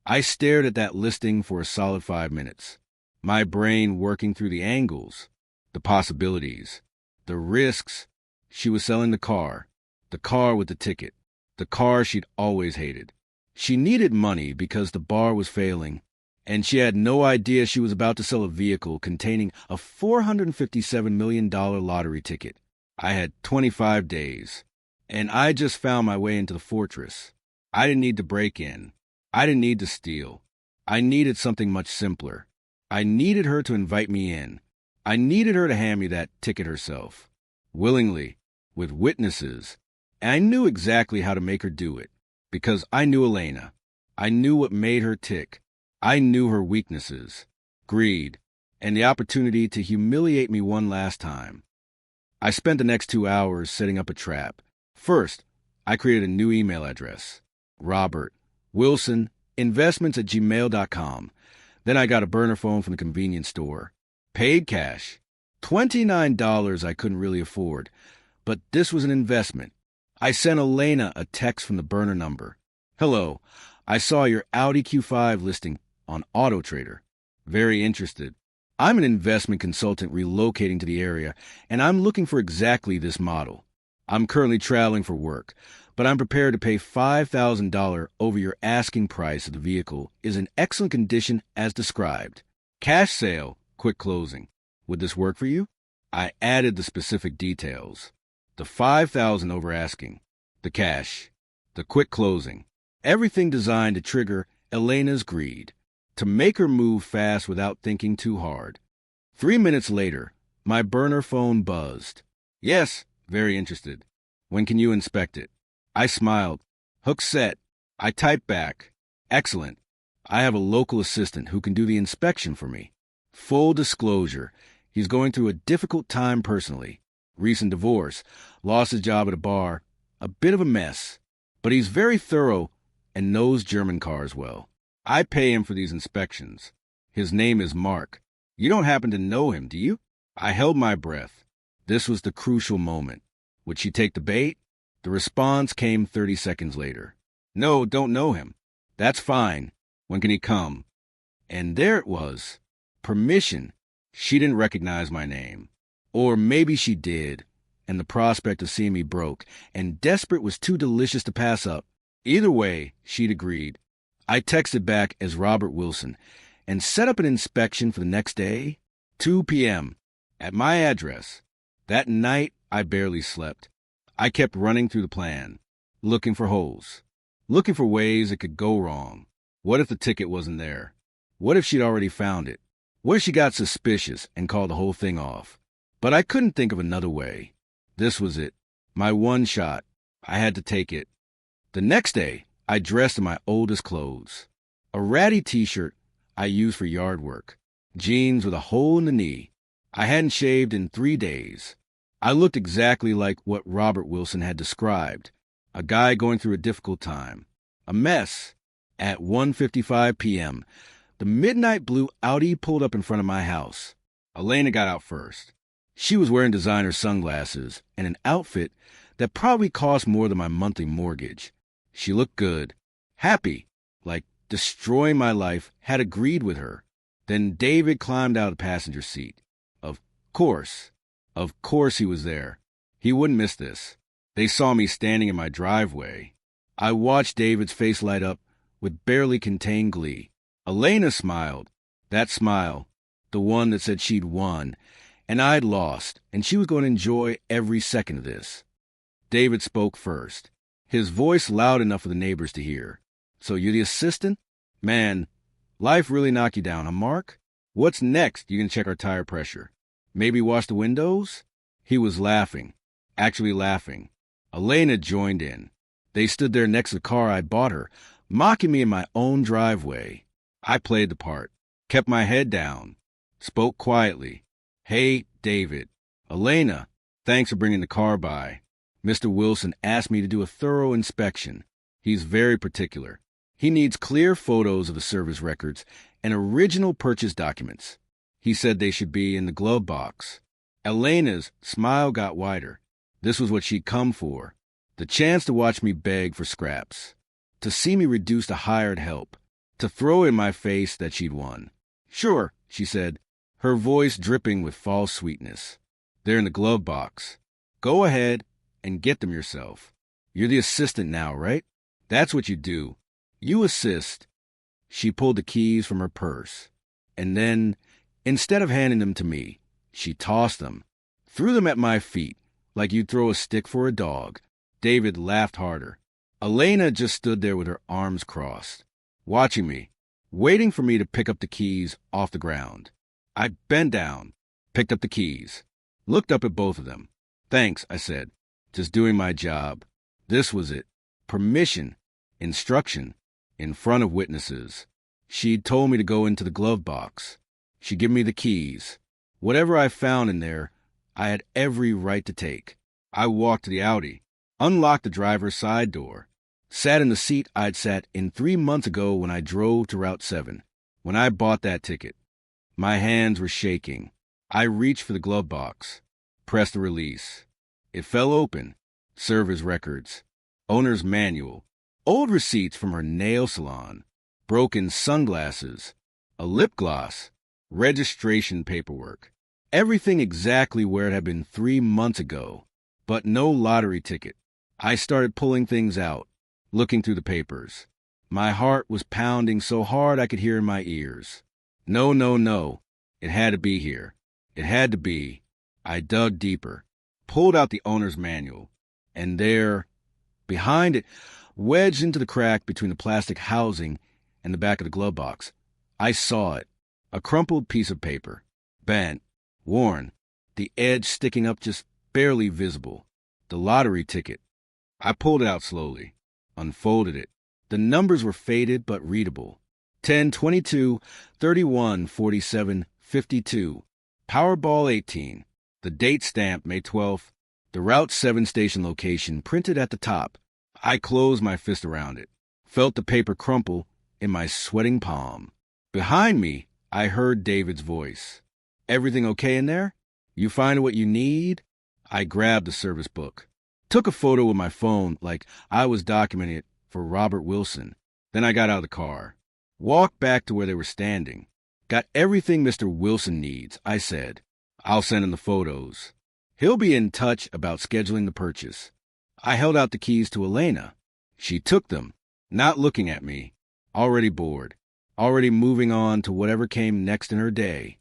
I stared at that listing for a solid 5 minutes, my brain working through the angles, the possibilities, the risks. She was selling the car with the ticket, the car she'd always hated. She needed money because the bar was failing, and she had no idea she was about to sell a vehicle containing a $457 million lottery ticket. I had 25 days, and I just found my way into the fortress. I didn't need to break in. I didn't need to steal. I needed something much simpler. I needed her to invite me in. I needed her to hand me that ticket herself, willingly, with witnesses. And I knew exactly how to make her do it, because I knew Elena. I knew what made her tick. I knew her weaknesses, greed, and the opportunity to humiliate me one last time. I spent the next 2 hours setting up a trap. First, I created a new email address, robertwilsoninvestments@gmail.com. Then I got a burner phone from the convenience store. Paid cash. $29 I couldn't really afford, but this was an investment. I sent Elena a text from the burner number. Hello, I saw your Audi Q5 listing on AutoTrader. Very interested. I'm an investment consultant relocating to the area, and I'm looking for exactly this model. I'm currently traveling for work, but I'm prepared to pay $5,000 over your asking price of the vehicle is in excellent condition as described. Cash sale, quick closing. Would this work for you? I added the specific details. The $5,000 over asking, the cash, the quick closing. Everything designed to trigger Elena's greed, to make her move fast without thinking too hard. 3 minutes later, my burner phone buzzed. Yes, very interested. When can you inspect it? I smiled. Hook set. I typed back. Excellent. I have a local assistant who can do the inspection for me. Full disclosure, he's going through a difficult time personally. Recent divorce, lost his job at a bar, a bit of a mess. But he's very thorough and knows German cars well. I pay him for these inspections. His name is Mark. You don't happen to know him, do you? I held my breath. This was the crucial moment. Would she take the bait? The response came 30 seconds later. No, don't know him. That's fine. When can he come? And there it was. Permission. She didn't recognize my name. Or maybe she did, and the prospect of seeing me broke and desperate was too delicious to pass up. Either way, she'd agreed. I texted back as Robert Wilson and set up an inspection for the next day, 2 p.m., at my address. That night, I barely slept. I kept running through the plan, looking for holes, looking for ways it could go wrong. What if the ticket wasn't there? What if she'd already found it? What if she got suspicious and called the whole thing off? But I couldn't think of another way. This was it. My one shot. I had to take it. The next day, I dressed in my oldest clothes. A ratty t-shirt I used for yard work. Jeans with a hole in the knee. I hadn't shaved in 3 days. I looked exactly like what Robert Wilson had described. A guy going through a difficult time. A mess. At 1:55 p.m., the midnight blue Audi pulled up in front of my house. Elena got out first. She was wearing designer sunglasses and an outfit that probably cost more than my monthly mortgage. She looked good, happy, like destroying my life had agreed with her. Then David climbed out of the passenger seat. Of course he was there. He wouldn't miss this. They saw me standing in my driveway. I watched David's face light up with barely contained glee. Elena smiled. That smile, the one that said she'd won, and I'd lost, and she was going to enjoy every second of this. David spoke first, his voice loud enough for the neighbors to hear. "So you're the assistant? Man, life really knocked you down, huh, Mark? What's next? You can check our tire pressure. Maybe wash the windows?" He was laughing, actually laughing. Elena joined in. They stood there next to the car I bought her, mocking me in my own driveway. I played the part, kept my head down, spoke quietly. "Hey, David. Elena, thanks for bringing the car by. Mr. Wilson asked me to do a thorough inspection. He's very particular. He needs clear photos of the service records and original purchase documents. He said they should be in the glove box." Elena's smile got wider. This was what she'd come for. The chance to watch me beg for scraps. To see me reduced to hired help. To throw in my face that she'd won. "Sure," she said, her voice dripping with false sweetness. "They're in the glove box. Go ahead and get them yourself. You're the assistant now, right? That's what you do. You assist." She pulled the keys from her purse. And then, instead of handing them to me, she tossed them, threw them at my feet, like you'd throw a stick for a dog. David laughed harder. Elena just stood there with her arms crossed, watching me, waiting for me to pick up the keys off the ground. I bent down, picked up the keys, looked up at both of them. "Thanks," I said, just doing my job. This was it. Permission, instruction, in front of witnesses. She'd told me to go into the glove box. She'd give me the keys. Whatever I found in there, I had every right to take. I walked to the Audi, unlocked the driver's side door, sat in the seat I'd sat in 3 months ago when I drove to Route 7, when I bought that ticket. My hands were shaking. I reached for the glove box, pressed the release. It fell open. Service records, owner's manual, old receipts from her nail salon, broken sunglasses, a lip gloss, registration paperwork. Everything exactly where it had been 3 months ago, but no lottery ticket. I started pulling things out, looking through the papers. My heart was pounding so hard I could hear in my ears. No, no, no. It had to be here. It had to be. I dug deeper, pulled out the owner's manual, and there, behind it, wedged into the crack between the plastic housing and the back of the glove box, I saw it, a crumpled piece of paper, bent, worn, the edge sticking up just barely visible. The lottery ticket. I pulled it out slowly, unfolded it. The numbers were faded but readable. 10, 22, 31, 47, 52. Powerball 18. The date stamped May 12th. The Route 7 station location printed at the top. I closed my fist around it, felt the paper crumple in my sweating palm. Behind me, I heard David's voice. "Everything okay in there? You find what you need?" I grabbed the service book, took a photo with my phone like I was documenting it for Robert Wilson. Then I got out of the car, walked back to where they were standing. "Got everything Mr. Wilson needs," I said. "I'll send him the photos. He'll be in touch about scheduling the purchase." I held out the keys to Elena. She took them, not looking at me, already bored, already moving on to whatever came next in her day.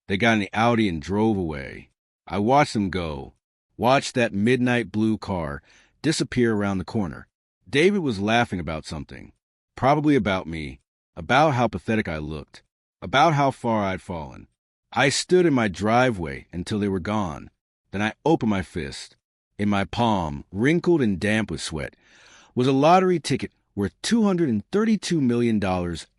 They got in the Audi and drove away. I watched them go, watched that midnight blue car disappear around the corner. David was laughing about something, probably about me, about how pathetic I looked, about how far I'd fallen. I stood in my driveway until they were gone. Then I opened my fist. In my palm, wrinkled and damp with sweat, was a lottery ticket worth $232 million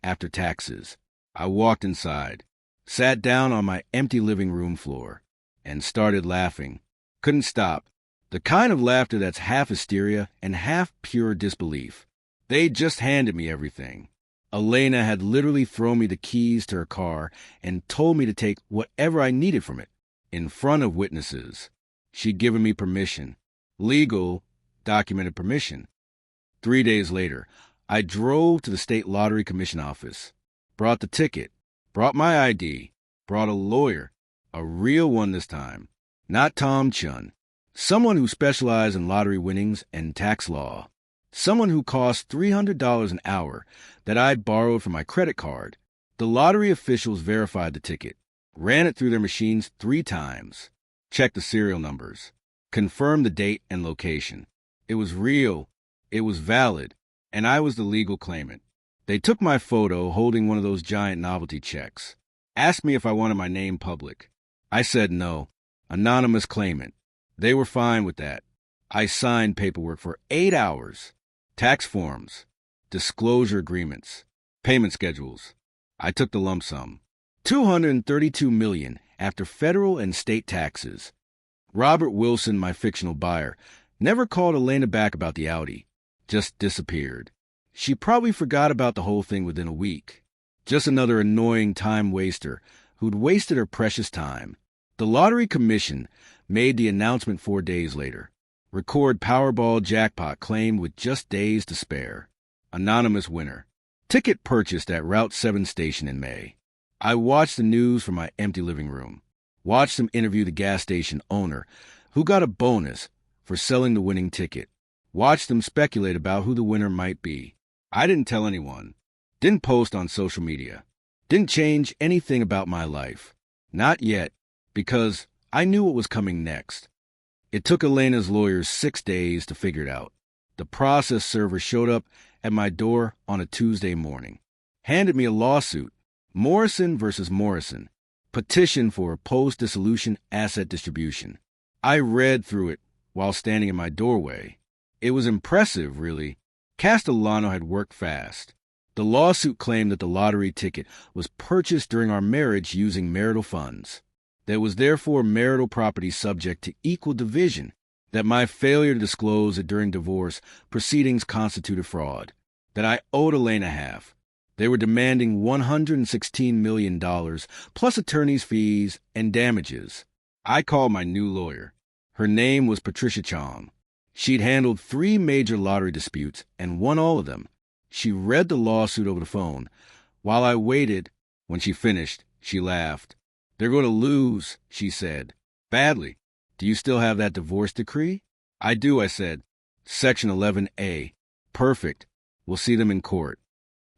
after taxes. I walked inside, sat down on my empty living room floor, and started laughing. Couldn't stop. The kind of laughter that's half hysteria and half pure disbelief. They just handed me everything. Elena had literally thrown me the keys to her car and told me to take whatever I needed from it, in front of witnesses. She'd given me permission. Legal, documented permission. 3 days later, I drove to the State Lottery Commission office, brought the ticket, brought my ID, brought a lawyer, a real one this time, not Tom Chun, Someone who specialized in lottery winnings and tax law. Someone who cost $300 an hour that I'd borrowed from my credit card. The lottery officials verified the ticket, ran it through their machines 3 times, checked the serial numbers, confirmed the date and location. It was real, it was valid, and I was the legal claimant. They took my photo holding one of those giant novelty checks, asked me if I wanted my name public. I said no, anonymous claimant. They were fine with that. I signed paperwork for 8 hours, tax forms, disclosure agreements, payment schedules. I took the lump sum, $232 million after federal and state taxes. Robert Wilson, my fictional buyer, never called Elena back about the Audi, just disappeared. She probably forgot about the whole thing within a week. Just another annoying time waster who'd wasted her precious time. The Lottery Commission made the announcement 4 days later. Record Powerball jackpot claimed with just days to spare. Anonymous winner. Ticket purchased at Route 7 station in May. I watched the news from my empty living room. Watched them interview the gas station owner, who got a bonus for selling the winning ticket. Watched them speculate about who the winner might be. I didn't tell anyone. Didn't post on social media. Didn't change anything about my life. Not yet, because I knew what was coming next. It took Elena's lawyers 6 days to figure it out. The process server showed up at my door on a Tuesday morning, handed me a lawsuit, Morrison versus Morrison, petition for post-dissolution asset distribution. I read through it while standing in my doorway. It was impressive, really. Castellano had worked fast. The lawsuit claimed that the lottery ticket was purchased during our marriage using marital funds. There was therefore marital property subject to equal division, that my failure to disclose it during divorce proceedings constituted fraud, that I owed Elena half. They were demanding $116 million, plus attorney's fees and damages. I called my new lawyer. Her name was Patricia Chong. She'd handled 3 major lottery disputes and won all of them. She read the lawsuit over the phone. While I waited, when she finished, she laughed. "They're going to lose," she said. "Badly. Do you still have that divorce decree?" "I do," I said. "Section 11A. Perfect. We'll see them in court."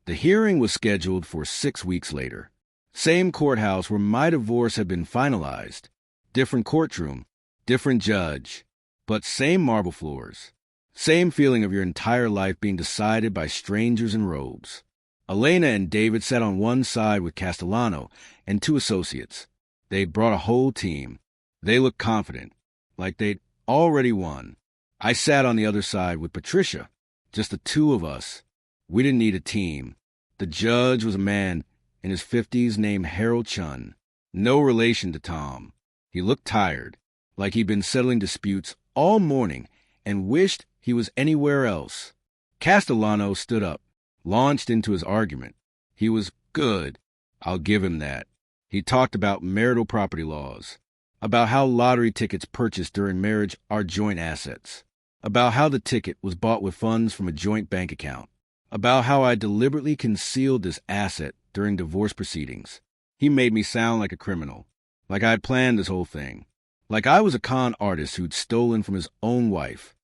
The hearing was scheduled for 6 weeks later. Same courthouse where my divorce had been finalized. Different courtroom, different judge, but same marble floors. Same feeling of your entire life being decided by strangers in robes. Elena and David sat on one side with Castellano and 2 associates. They brought a whole team. They looked confident, like they'd already won. I sat on the other side with Patricia, just the 2 of us. We didn't need a team. The judge was a man in his 50s named Harold Chun, no relation to Tom. He looked tired, like he'd been settling disputes all morning and wished he was anywhere else. Castellano stood up, launched into his argument. He was good. I'll give him that. He talked about marital property laws, about how lottery tickets purchased during marriage are joint assets, about how the ticket was bought with funds from a joint bank account, about how I deliberately concealed this asset during divorce proceedings. He made me sound like a criminal, like I had planned this whole thing, like I was a con artist who'd stolen from his own wife.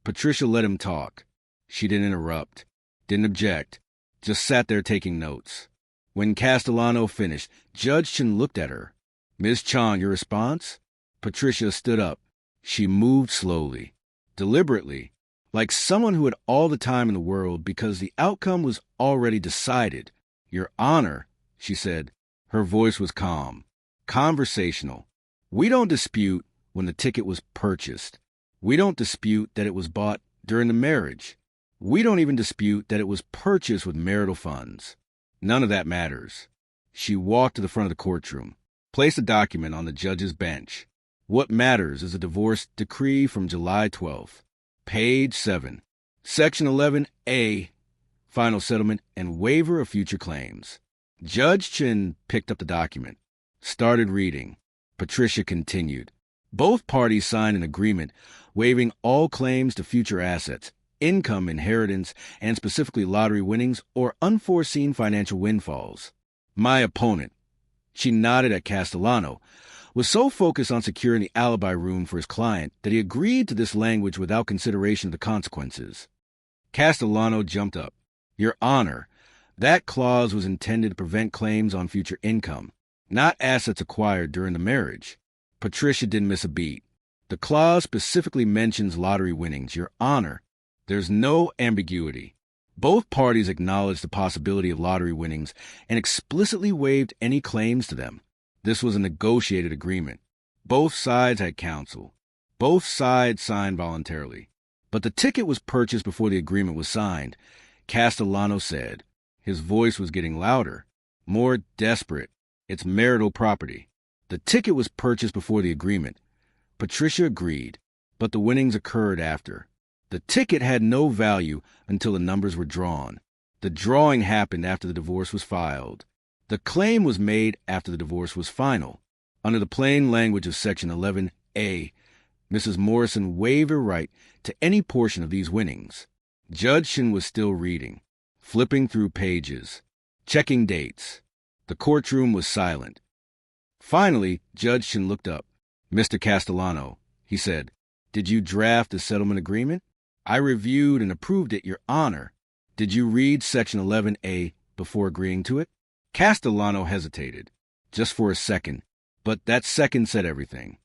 Patricia let him talk. She didn't interrupt, didn't object, just sat there taking notes. When Castellano finished, Judge Chin looked at her. "Ms. Chong, your response?" Patricia stood up. She moved slowly, deliberately, like someone who had all the time in the world because the outcome was already decided. "Your Honor," she said. Her voice was calm, conversational. "We don't dispute when the ticket was purchased. We don't dispute that it was bought during the marriage. We don't even dispute that it was purchased with marital funds. None of that matters." She walked to the front of the courtroom, placed a document on the judge's bench. What matters is a divorce decree from July 12th. Page 7. Section 11A. Final settlement and waiver of future claims. Judge Chin picked up the document, started reading. Patricia continued. Both parties signed an agreement waiving all claims to future assets, income, inheritance, and specifically lottery winnings or unforeseen financial windfalls. My opponent, she nodded at Castellano, was so focused on securing the alibi room for his client that he agreed to this language without consideration of the consequences. Castellano jumped up. Your Honor, that clause was intended to prevent claims on future income, not assets acquired during the marriage. Patricia didn't miss a beat. The clause specifically mentions lottery winnings. Your Honor, there's no ambiguity. Both parties acknowledged the possibility of lottery winnings and explicitly waived any claims to them. This was a negotiated agreement. Both sides had counsel. Both sides signed voluntarily. But the ticket was purchased before the agreement was signed, Castellano said. His voice was getting louder, more desperate. It's marital property. The ticket was purchased before the agreement. Patricia agreed, but the winnings occurred after. The ticket had no value until the numbers were drawn. The drawing happened after the divorce was filed. The claim was made after the divorce was final. Under the plain language of Section 11A, Mrs. Morrison waived her right to any portion of these winnings. Judge Shin was still reading, flipping through pages, checking dates. The courtroom was silent. Finally, Judge Shin looked up. Mr. Castellano, he said, did you draft the settlement agreement? I reviewed and approved it, Your Honor. Did you read Section 11A before agreeing to it? Castellano hesitated, just for a second, but that second said everything.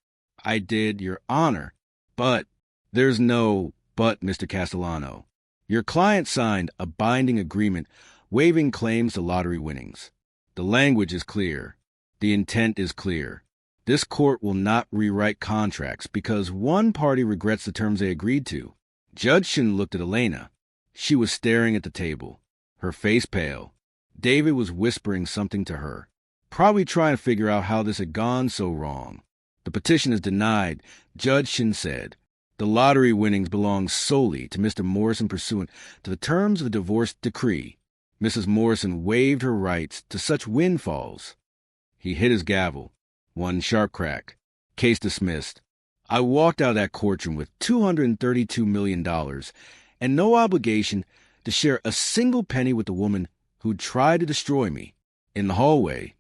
I did, Your Honor, but there's no but, Mr. Castellano. Your client signed a binding agreement waiving claims to lottery winnings. The language is clear. The intent is clear. This court will not rewrite contracts because one party regrets the terms they agreed to. Judge Shin looked at Elena. She was staring at the table, her face pale. David was whispering something to her, probably trying to figure out how this had gone so wrong. The petition is denied, Judge Shin said. The lottery winnings belong solely to Mr. Morrison pursuant to the terms of the divorce decree. Mrs. Morrison waived her rights to such windfalls. He hit his gavel. One sharp crack. Case dismissed. I walked out of that courtroom with $232 million and no obligation to share a single penny with the woman who tried to destroy me. In the hallway,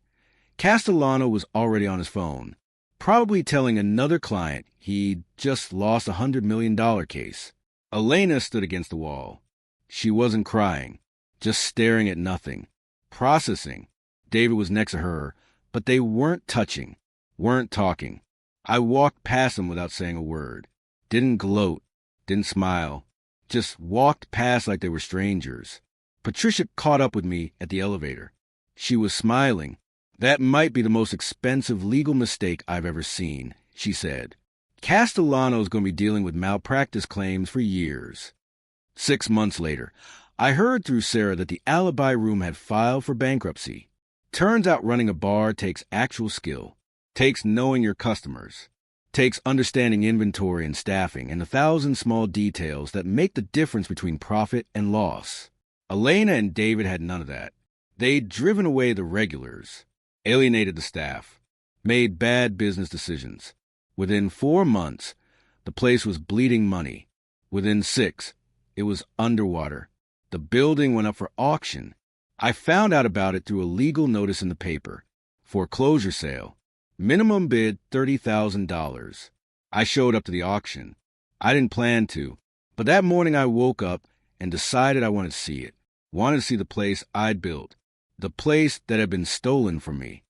Castellano was already on his phone, probably telling another client he'd just lost a $100 million case. Elena stood against the wall. She wasn't crying, just staring at nothing, processing. David was next to her, but they weren't touching, weren't talking. I walked past them without saying a word. Didn't gloat, didn't smile. Just walked past like they were strangers. Patricia caught up with me at the elevator. She was smiling. That might be the most expensive legal mistake I've ever seen, she said. Castellano's going to be dealing with malpractice claims for years. 6 months later, I heard through Sarah that the alibi room had filed for bankruptcy. Turns out running a bar takes actual skill. Takes knowing your customers, takes understanding inventory and staffing and 1,000 small details that make the difference between profit and loss. Elena and David had none of that. They'd driven away the regulars, alienated the staff, made bad business decisions. Within 4 months, the place was bleeding money. Within 6, it was underwater. The building went up for auction. I found out about it through a legal notice in the paper. Foreclosure sale. Minimum bid $30,000. I showed up to the auction. I didn't plan to, but that morning I woke up and decided I wanted to see it. Wanted to see the place I'd built. The place that had been stolen from me.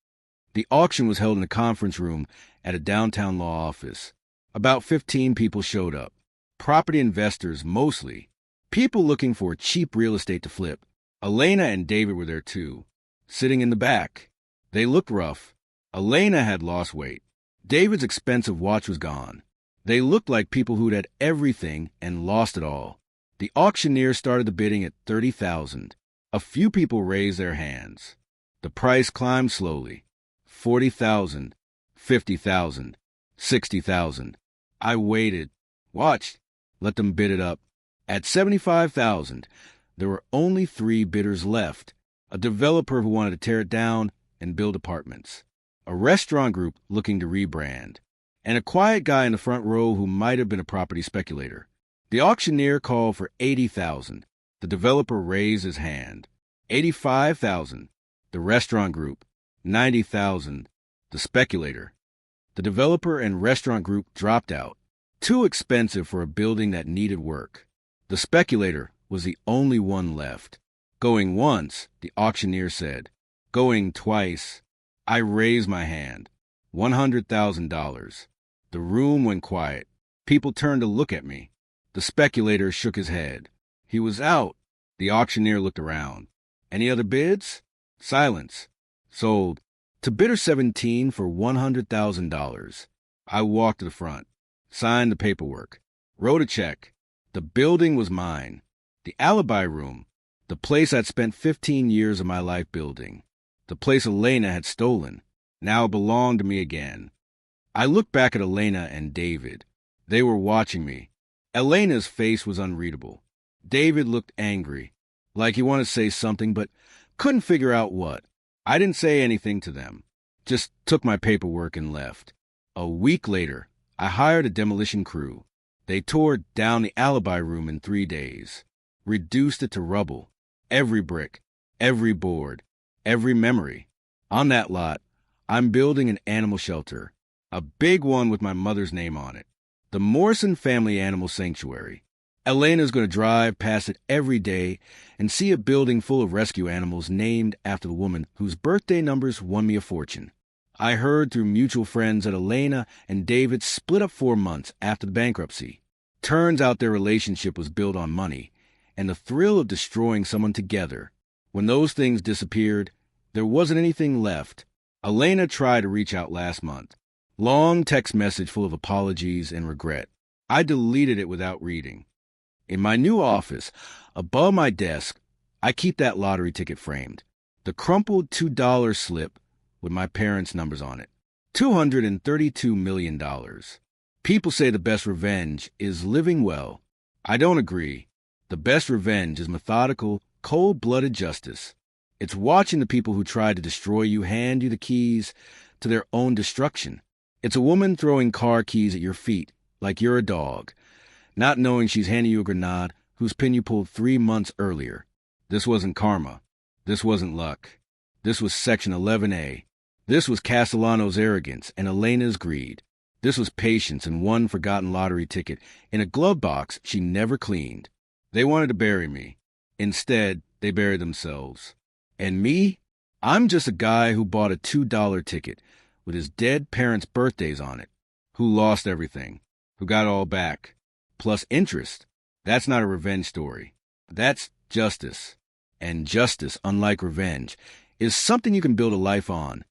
The auction was held in a conference room at a downtown law office. About 15 people showed up. Property investors mostly. People looking for cheap real estate to flip. Elena and David were there too, sitting in the back. They looked rough. Elena had lost weight. David's expensive watch was gone. They looked like people who'd had everything and lost it all. The auctioneer started the bidding at $30,000. A few people raised their hands. The price climbed slowly. $40,000, $50,000, $60,000. I waited, watched, let them bid it up. At $75,000, there were only 3 bidders left. A developer who wanted to tear it down and build apartments. A restaurant group looking to rebrand, and a quiet guy in the front row who might have been a property speculator. The auctioneer called for $80,000. The developer raised his hand. $85,000. The restaurant group. $90,000. The speculator. The developer and restaurant group dropped out. Too expensive for a building that needed work. The speculator was the only one left. Going once, the auctioneer said. Going twice. I raised my hand. $100,000. The room went quiet. People turned to look at me. The speculator shook his head. He was out. The auctioneer looked around. Any other bids? Silence. Sold. To bidder 17 for $100,000. I walked to the front. Signed the paperwork. Wrote a check. The building was mine. The alibi room. The place I'd spent 15 years of my life building. The place Elena had stolen. Now belonged to me again. I looked back at Elena and David. They were watching me. Elena's face was unreadable. David looked angry, like he wanted to say something, but couldn't figure out what. I didn't say anything to them. Just took my paperwork and left. A week later, I hired a demolition crew. They tore down the alibi room in 3 days. Reduced it to rubble. Every brick, every board, every memory. On that lot, I'm building an animal shelter. A big one with my mother's name on it. The Morrison Family Animal Sanctuary. Elena's going to drive past it every day and see a building full of rescue animals named after the woman whose birthday numbers won me a fortune. I heard through mutual friends that Elena and David split up 4 months after the bankruptcy. Turns out their relationship was built on money and the thrill of destroying someone together. When those things disappeared, there wasn't anything left. Elena tried to reach out last month. Long text message full of apologies and regret. I deleted it without reading. In my new office, above my desk, I keep that lottery ticket framed. The crumpled $2 slip with my parents' numbers on it. $232 million. People say the best revenge is living well. I don't agree. The best revenge is methodical, cold-blooded justice. It's watching the people who tried to destroy you hand you the keys to their own destruction. It's a woman throwing car keys at your feet like you're a dog, not knowing she's handing you a grenade whose pin you pulled 3 months earlier. This wasn't karma. This wasn't luck. This was Section 11A. This was Castellano's arrogance and Elena's greed. This was patience and one forgotten lottery ticket in a glove box she never cleaned. They wanted to bury me. Instead, they buried themselves. And me? I'm just a guy who bought a $2 ticket with his dead parents' birthdays on it, who lost everything, who got it all back, plus interest. That's not a revenge story. That's justice. And justice, unlike revenge, is something you can build a life on.